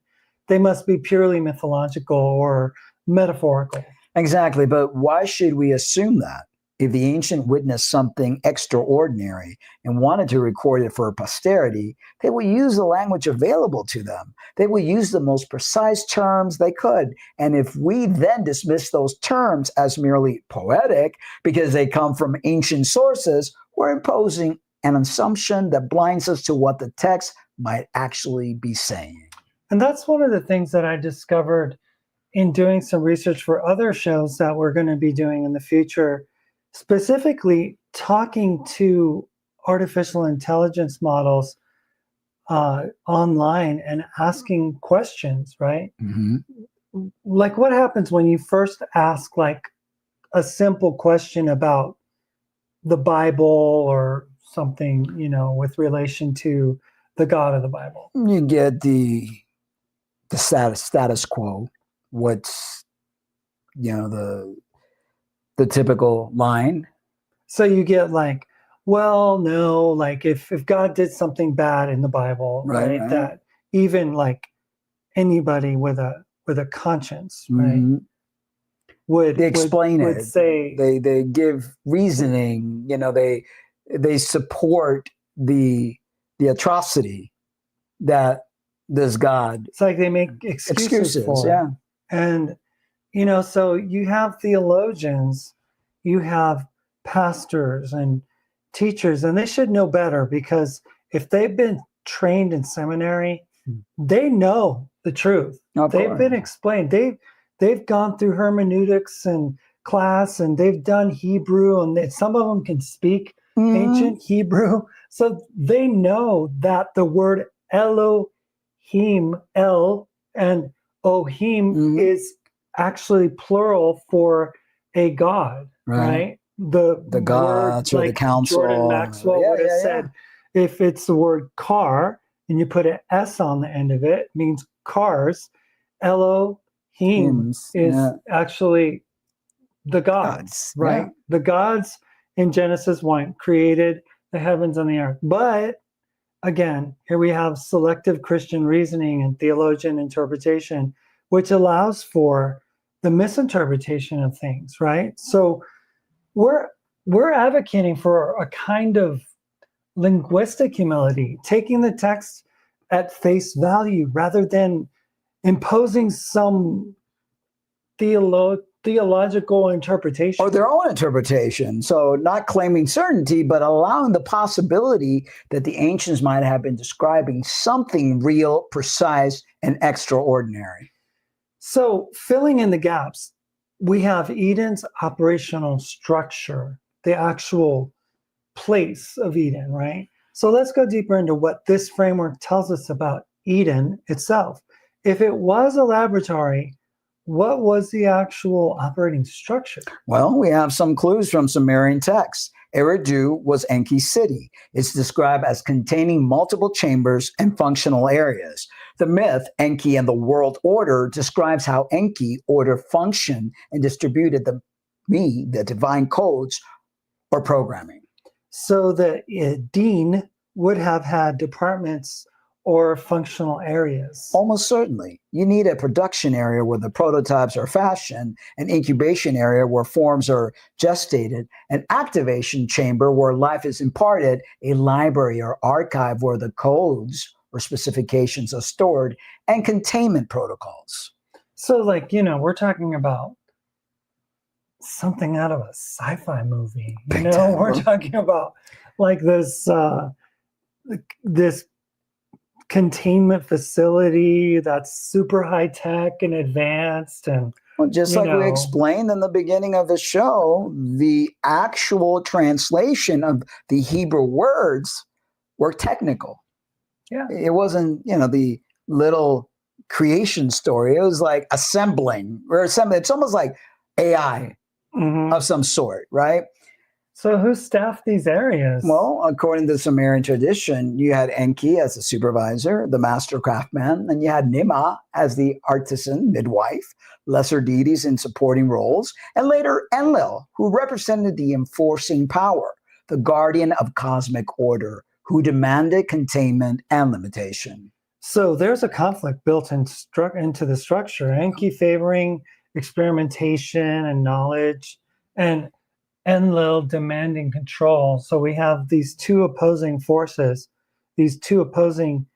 They must be purely mythological or metaphorical. Exactly, but why should we assume that? If the ancient witnessed something extraordinary and wanted to record it for posterity, they would use the language available to them. They would use the most precise terms they could. And if we then dismiss those terms as merely poetic because they come from ancient sources, we're imposing an assumption that blinds us to what the text might actually be saying. And that's one of the things that I discovered in doing some research for other shows that we're going to be doing in the future, specifically talking to artificial intelligence models online and asking questions, right? Mm-hmm. Like what happens when you first ask like a simple question about the Bible or something, with relation to the God of the Bible? You get the status quo. What's, the typical line. So you get like, well, no, like if God did something bad in the Bible, right? That even like anybody with a conscience, mm-hmm. right, would explain would it. Say they give reasoning. They support the atrocity that this God. It's like they make excuses for it. Yeah, and so you have theologians, you have pastors and teachers, and they should know better, because if they've been trained in seminary, they know the truth. They've been explained. They've gone through hermeneutics and class, and they've done Hebrew, and some of them can speak ancient Hebrew. So they know that the word Elohim, El and Ohim, is actually plural for a God, right? The gods, word, or like the council. Jordan Maxwell would have said, if it's the word car and you put an S on the end of it, it means cars. Elohim is actually the gods, right? Yeah. The gods in Genesis 1 created the heavens and the earth. But again, here we have selective Christian reasoning and theologian interpretation, which allows for the misinterpretation of things, right? So we're advocating for a kind of linguistic humility, taking the text at face value rather than imposing some theological interpretation. Or their own interpretation. So not claiming certainty, but allowing the possibility that the ancients might have been describing something real, precise, and extraordinary. So filling in the gaps, we have Eden's operational structure, the actual place of Eden, right? So let's go deeper into what this framework tells us about Eden itself. If it was a laboratory, what was the actual operating structure? Well, we have some clues from Sumerian texts. Eridu was Enki's city. It's described as containing multiple chambers and functional areas. The myth, Enki and the World Order, describes how Enki order functioned and distributed the divine codes or programming. So the Eden would have had departments or functional areas. Almost certainly. You need a production area where the prototypes are fashioned, an incubation area where forms are gestated, an activation chamber where life is imparted, a library or archive where the codes or specifications are stored, and containment protocols. So like, we're talking about something out of a sci-fi movie. We're talking about like this containment facility that's super high tech and advanced, and just like we explained in the beginning of the show, the actual translation of the Hebrew words were technical. Yeah, it wasn't the little creation story. It was like assembling or assembling. It's almost like AI of some sort, right? So who staffed these areas? Well, according to the Sumerian tradition, you had Enki as the supervisor, the master craftsman, and you had Nima as the artisan midwife, lesser deities in supporting roles, and later Enlil, who represented the enforcing power, the guardian of cosmic order, who demanded containment and limitation. So there's a conflict built into the structure. Enki favoring experimentation and knowledge, and Enlil demanding control. So we have these two opposing forces, these two opposing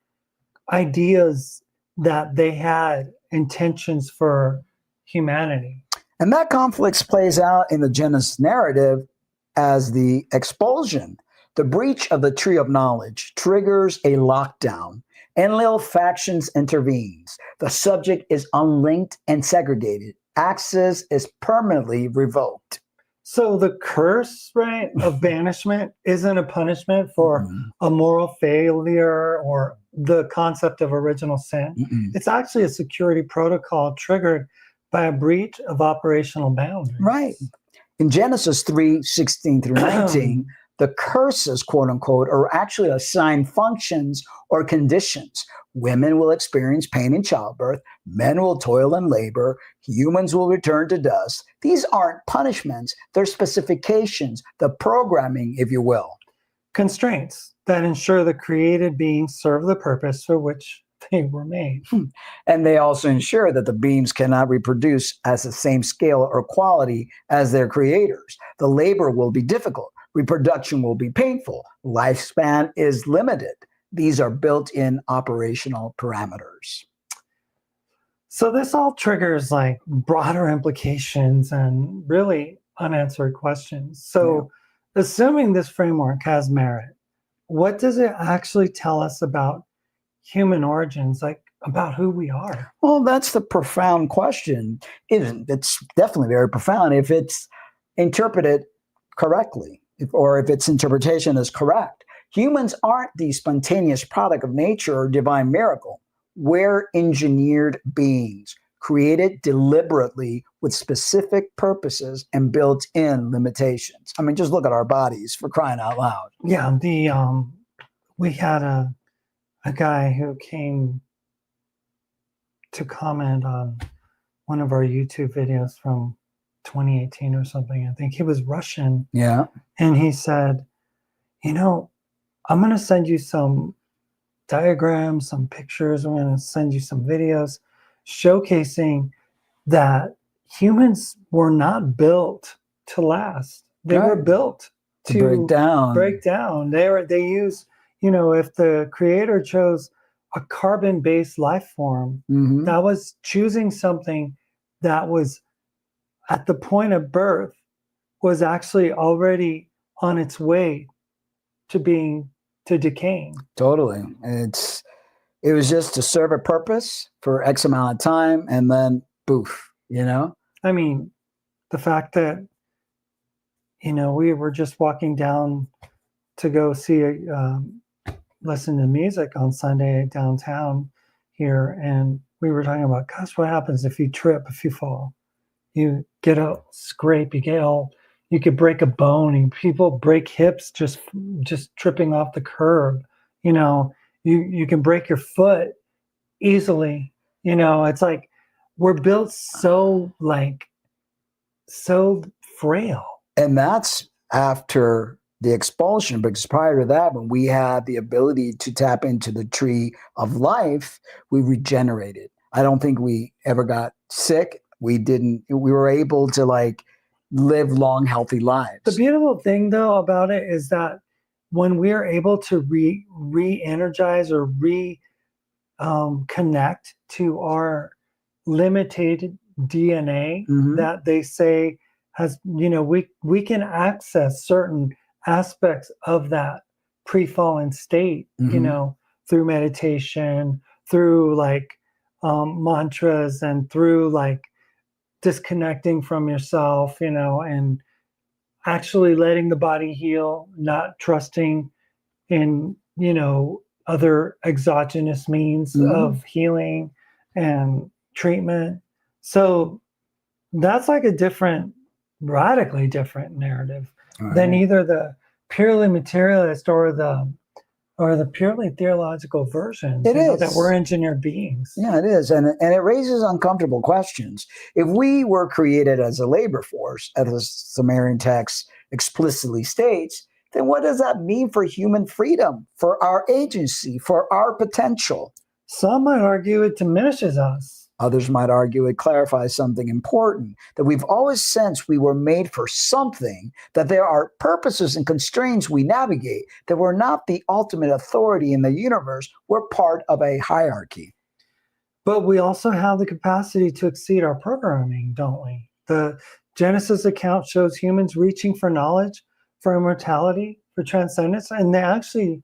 ideas that they had intentions for humanity. And that conflict plays out in the Genesis narrative as the expulsion. The breach of the tree of knowledge triggers a lockdown. Enlil factions intervenes. The subject is unlinked and segregated. Access is permanently revoked. So the curse, right, of banishment isn't a punishment for a moral failure or the concept of original sin. It's actually a security protocol triggered by a breach of operational boundaries. Right. In Genesis 3:16 through 19, the curses, quote unquote, are actually assigned functions or conditions. Women will experience pain in childbirth. Men will toil and labor. Humans will return to dust. These aren't punishments. They're specifications, the programming, if you will. Constraints that ensure the created beings serve the purpose for which they were made. And they also ensure that the beings cannot reproduce as the same scale or quality as their creators. The labor will be difficult. Reproduction will be painful. Lifespan is limited. These are built-in operational parameters. So this all triggers like broader implications and really unanswered questions. So assuming this framework has merit, what does it actually tell us about human origins, like about who we are? Well, that's the profound question. It's definitely very profound if it's interpreted correctly, or if its interpretation is correct. Humans aren't the spontaneous product of nature or divine miracle. We're engineered beings, created deliberately with specific purposes and built-in limitations. I mean, just look at our bodies, for crying out loud. Yeah, we had a guy who came to comment on one of our YouTube videos from 2018 or something. I think he was Russian. Yeah. And he said, I'm going to send you some diagrams, some pictures. I'm going to send you some videos showcasing that humans were not built to last. They were built to break down. They use, if the creator chose a carbon-based life form, that was choosing something that was at the point of birth was actually already on its way to decaying. Totally. It was just to serve a purpose for X amount of time, and then poof, I mean, the fact that, we were just walking down to go listen to music on Sunday downtown here, and we were talking about, gosh, what happens if you trip, if you fall? You get a scrape, you could break a bone, and people break hips just tripping off the curb. You can break your foot easily. It's like we're built so frail. And that's after the expulsion, because prior to that, when we had the ability to tap into the tree of life, we regenerated. I don't think we ever got sick. We were able to live long, healthy lives. The beautiful thing though about it is that when we're able to re-energize or connect to our limited DNA that they say has, we can access certain aspects of that pre-fallen state, through meditation, through mantras, and through disconnecting from yourself, and actually letting the body heal, not trusting in, other exogenous means of healing and treatment. So that's a radically different narrative than either the purely materialist or the purely theological versions. It is that we're engineered beings. Yeah, it is. And it raises uncomfortable questions. If we were created as a labor force, as the Sumerian text explicitly states, then what does that mean for human freedom, for our agency, for our potential? Some might argue it diminishes us. Others might argue it clarifies something important, that we've always sensed we were made for something, that there are purposes and constraints we navigate, that we're not the ultimate authority in the universe. We're part of a hierarchy. But we also have the capacity to exceed our programming, don't we? The Genesis account shows humans reaching for knowledge, for immortality, for transcendence, and they actually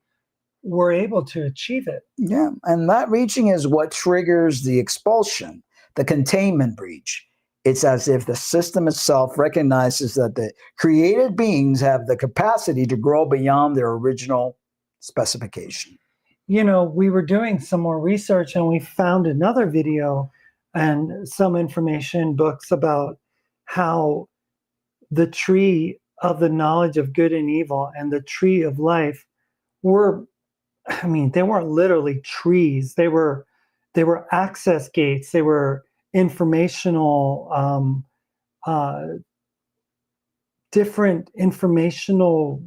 were able to achieve it. Yeah, and that reaching is what triggers the expulsion, the containment breach. It's as if the system itself recognizes that the created beings have the capacity to grow beyond their original specification. We were doing some more research, and we found another video and some information books about how the tree of the knowledge of good and evil and the tree of life they weren't literally trees. They were access gates. They were informational, different informational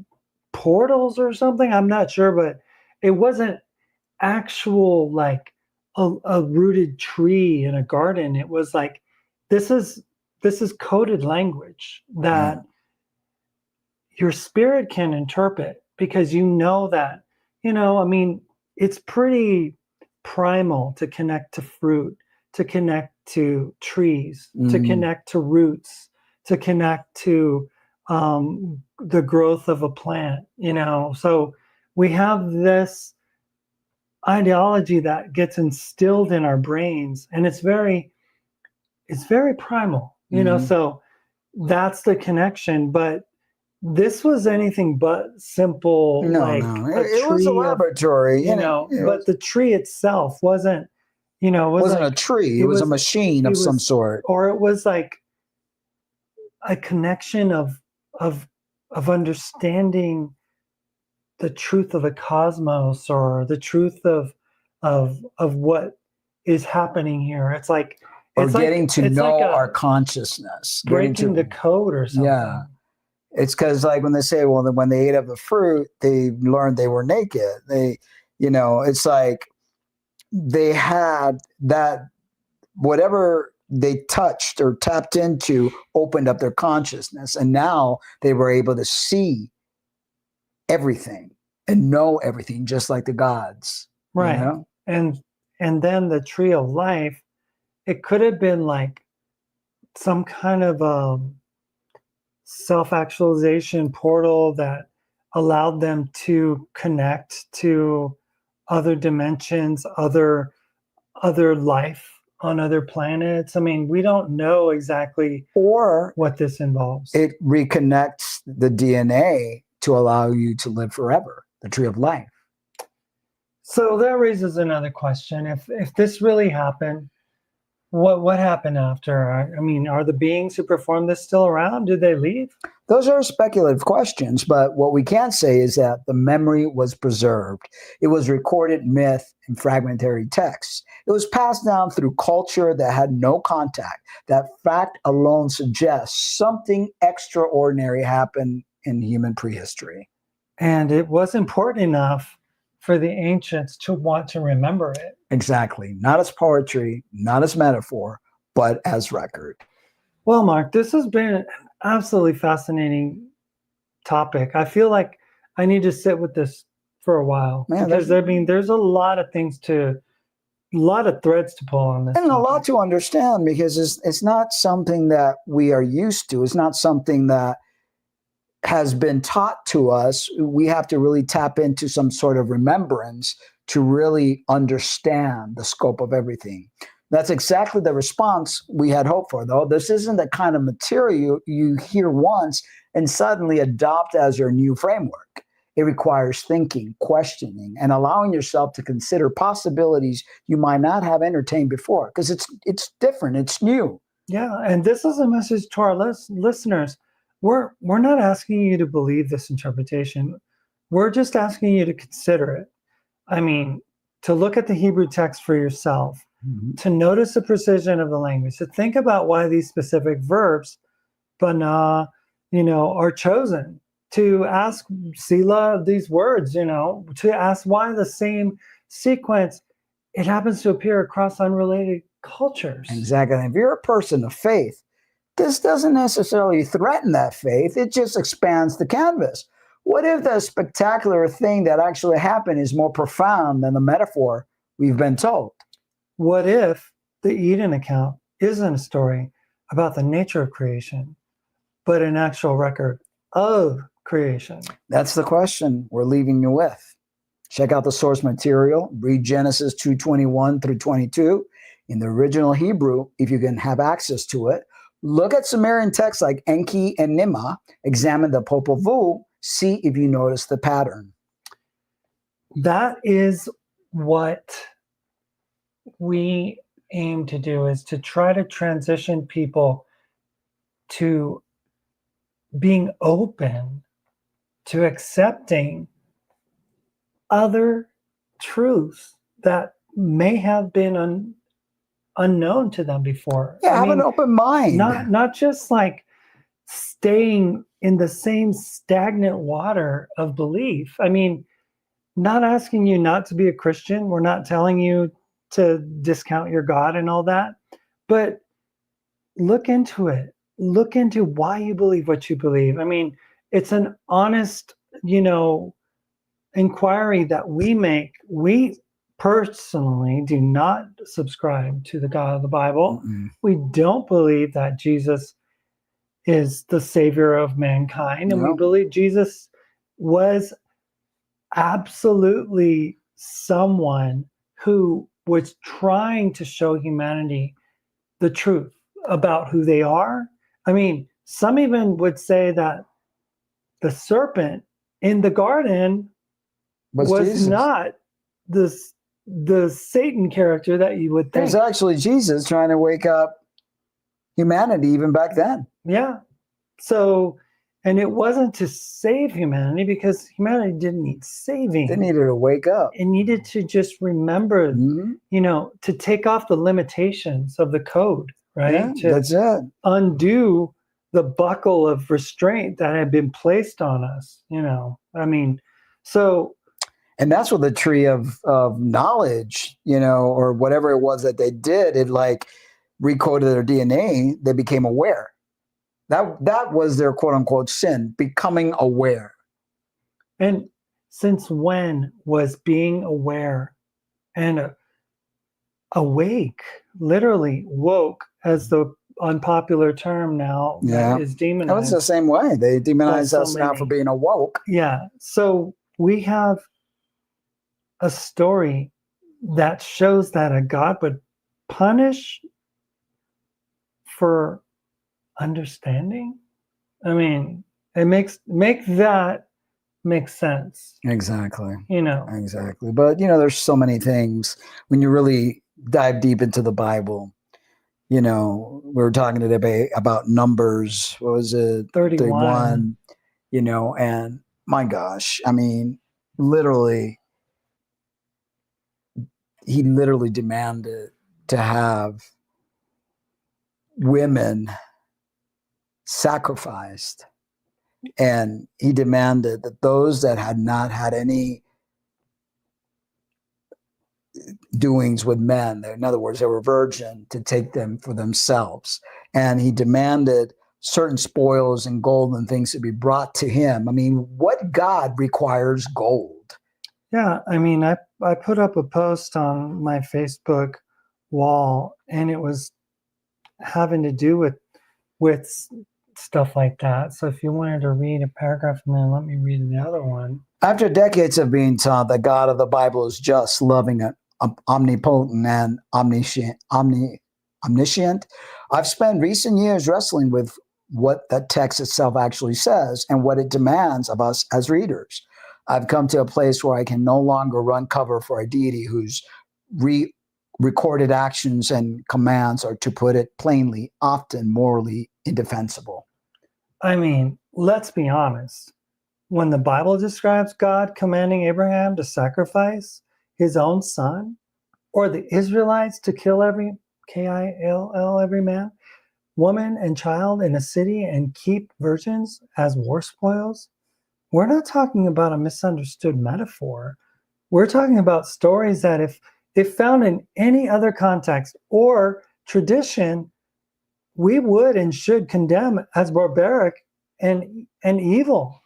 portals or something. I'm not sure, but it wasn't actual a rooted tree in a garden. It was this is coded language that your spirit can interpret, because that it's pretty primal to connect to fruit, to connect to trees, to connect to roots, to connect to the growth of a plant, So we have this ideology that gets instilled in our brains, and it's very primal, so that's the connection. But this was anything but simple. No. It was a laboratory, but the tree itself wasn't, wasn't a tree. It was a machine of some sort. Or it was a connection of understanding the truth of the cosmos, or the truth of what is happening here. It's getting to know our consciousness, breaking the code or something. Yeah. It's because when they say, well, then when they ate of the fruit, they learned they were naked. It's they had that, whatever they touched or tapped into opened up their consciousness. And now they were able to see everything and know everything, just like the gods. Right. And then the tree of life, it could have been some kind of self-actualization portal that allowed them to connect to other dimensions, other life on other planets. I mean, we don't know exactly what this involves. It reconnects the DNA to allow you to live forever, the tree of life. So that raises another question. If this really happened, what happened after? I mean, are the beings who performed this still around? Did they leave? Those are speculative questions, but what we can say is that the memory was preserved. It was recorded myth and fragmentary texts. It was passed down through culture that had no contact. That fact alone suggests something extraordinary happened in human prehistory. And it was important enough for the ancients to want to remember it. Exactly. Not as poetry, not as metaphor, but as record. Well, Mark, this has been an absolutely fascinating topic. I feel like I need to sit with this for a while, because I mean, there's a lot of things a lot of threads to pull on this. And a lot to understand, because it's not something that we are used to. It's not something that has been taught to us. We have to really tap into some sort of remembrance to really understand the scope of everything. That's exactly the response we had hoped for, though. This isn't the kind of material you hear once and suddenly adopt as your new framework. It requires thinking, questioning, and allowing yourself to consider possibilities you might not have entertained before, because it's different, it's new. Yeah, and this is a message to our listeners. We're not asking you to believe this interpretation. We're just asking you to consider it. I mean, to look at the Hebrew text for yourself, to notice the precision of the language, to think about why these specific verbs, bana, are chosen, to ask Sila these words, to ask why the same sequence, it happens to appear across unrelated cultures. Exactly. If you're a person of faith, this doesn't necessarily threaten that faith. It just expands the canvas. What if the spectacular thing that actually happened is more profound than the metaphor we've been told? What if the Eden account isn't a story about the nature of creation, but an actual record of creation? That's the question we're leaving you with. Check out the source material. Read Genesis 2:21 through 22 in the original Hebrew, if you can have access to it. Look at Sumerian texts like Enki and Nima. Examine the Popol Vuh. See if you notice the pattern. That is what we aim to do, is to try to transition people to being open to accepting other truths that may have been unknown to them before. Yeah, have an open mind. Not just like staying in the same stagnant water of belief. I mean, not asking you not to be a Christian. We're not telling you to discount your God and all that, but look into it. Look into why you believe what you believe. I mean, it's an honest, inquiry that we make. We personally do not subscribe to the God of the Bible. We don't believe that Jesus is the savior of mankind. And we believe Jesus was absolutely someone who was trying to show humanity the truth about who they are. I mean, some even would say that the serpent in the garden was not the Satan character that you would think. It was actually Jesus trying to wake up humanity even back then. Yeah. So, and it wasn't to save humanity, because humanity didn't need saving. They needed to wake up. It needed to just remember, to take off the limitations of the code, right? Yeah, that's it. Undo the buckle of restraint that had been placed on us, I mean, so. And that's what the tree of knowledge, or whatever it was that they did, it like recoded their DNA. They became aware. That was their quote unquote sin, becoming aware. And since when was being aware and awake, literally woke, as the unpopular term now that is demonized. That was the same way. They demonize us now for being awoke. Yeah. So we have a story that shows that a God would punish for understanding. I mean, make that make sense. Exactly. Exactly. But there's so many things when you really dive deep into the Bible. We were talking today about Numbers. What was it? 31. And my gosh, I mean, literally, he literally demanded to have women sacrificed. And he demanded that those that had not had any doings with men, in other words, they were virgin, to take them for themselves. And he demanded certain spoils and gold and things to be brought to him. I mean, what God requires gold? Yeah, I mean, I put up a post on my Facebook wall, and it was having to do with stuff like that. So if you wanted to read a paragraph and then let me read the other one. After decades of being taught that God of the Bible is just, loving, omnipotent, and omniscient, I've spent recent years wrestling with what that text itself actually says and what it demands of us as readers. I've come to a place where I can no longer run cover for a deity whose recorded actions and commands are, to put it plainly, often morally indefensible. I mean, let's be honest. When the Bible describes God commanding Abraham to sacrifice his own son, or the Israelites to kill every every man, woman, and child in a city and keep virgins as war spoils, we're not talking about a misunderstood metaphor. We're talking about stories that if found in any other context or tradition, we would and should condemn as barbaric and evil.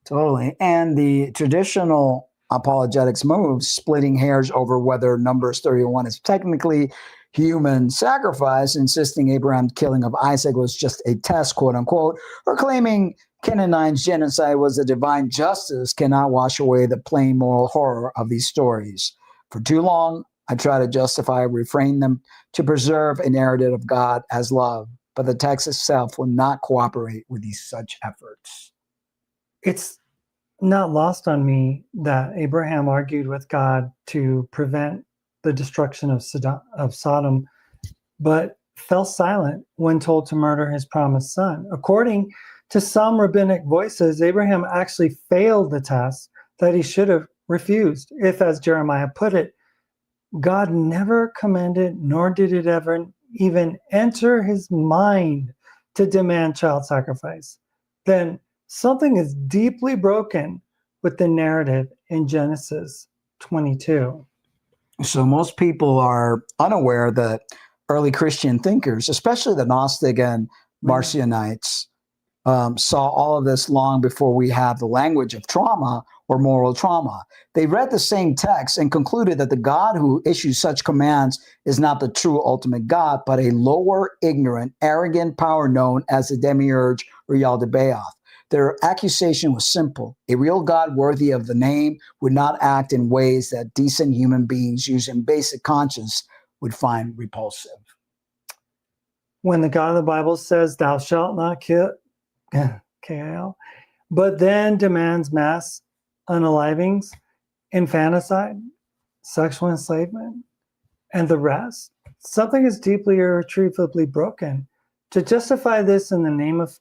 Totally. And the traditional apologetics moves, splitting hairs over whether Numbers 31 is technically human sacrifice, insisting Abraham's killing of Isaac was just a test, quote unquote, or claiming Canaanites' genocide was a divine justice, cannot wash away the plain moral horror of these stories. For too long, I try to justify, reframe them to preserve a narrative of God as love, but the text itself will not cooperate with these such efforts. It's not lost on me that Abraham argued with God to prevent the destruction of Sodom, but fell silent when told to murder his promised son. According to some rabbinic voices, Abraham actually failed the test that he should have refused, if, as Jeremiah put it, God never commanded, nor did it ever even enter his mind to demand child sacrifice. Then something is deeply broken with the narrative in Genesis 22. So most people are unaware that early Christian thinkers, especially the Gnostic and Marcionites, saw all of this long before we have the language of trauma or moral trauma. They read the same text and concluded that the God who issues such commands is not the true ultimate God, but a lower, ignorant, arrogant power known as the demiurge or Yaldabaoth. Their accusation was simple. A real God worthy of the name would not act in ways that decent human beings using basic conscience would find repulsive. When the God of the Bible says, "Thou shalt not kill," KIL, but then demands mass unalivings, infanticide, sexual enslavement, and the rest, something is deeply irretrievably broken. To justify this in the name of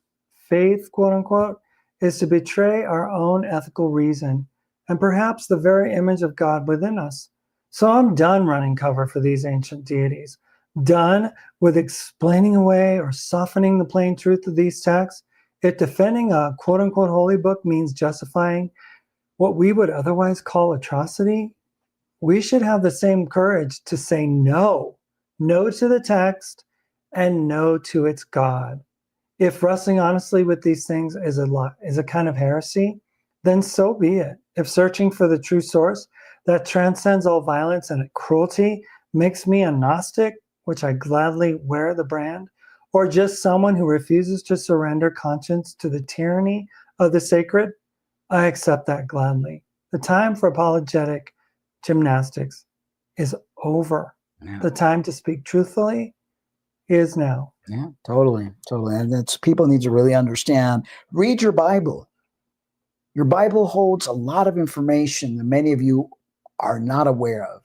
faith, quote unquote, is to betray our own ethical reason and perhaps the very image of God within us. So I'm done running cover for these ancient deities, done with explaining away or softening the plain truth of these texts. If defending a quote unquote holy book means justifying what we would otherwise call atrocity, we should have the same courage to say no to the text and no to its God. If wrestling honestly with these things is a kind of heresy, then so be it. If searching for the true source that transcends all violence and cruelty makes me a Gnostic, which I gladly wear the brand, or just someone who refuses to surrender conscience to the tyranny of the sacred, I accept that gladly. The time for apologetic gymnastics is over. Yeah. The time to speak truthfully is now. Yeah, totally. And that's, people need to really understand. Read your Bible. Your Bible holds a lot of information that many of you are not aware of.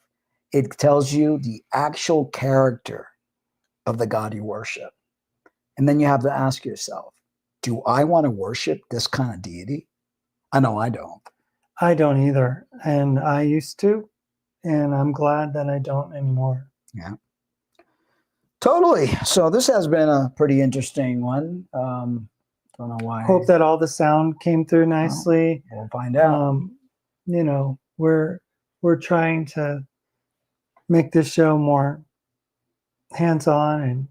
It tells you the actual character of the God you worship. And then you have to ask yourself, do I want to worship this kind of deity? I know I don't. I don't either. And I used to, and I'm glad that I don't anymore. Yeah. Totally. So this has been a pretty interesting one. Don't know why. Hope that all the sound came through nicely. We'll find out. You know, we're trying to make this show more hands-on and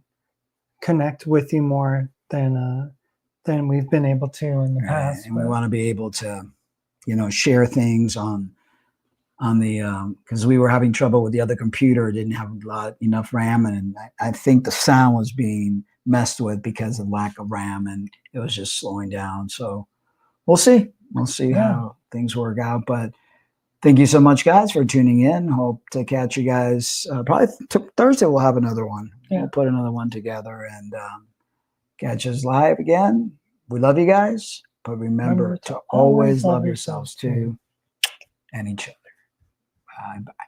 connect with you more than we've been able to in the past. And we want to be able to, you know, share things on the because we were having trouble with the other computer. It didn't have enough RAM, and I think the sound was being messed with because of lack of RAM, and it was just slowing down. So we'll see how things work out. But thank you so much, guys, for tuning in. Hope to catch you guys probably Thursday. We'll have another one. We'll put another one together and catch us live again. We love you guys, but remember to always love yourselves too and each other. Bye.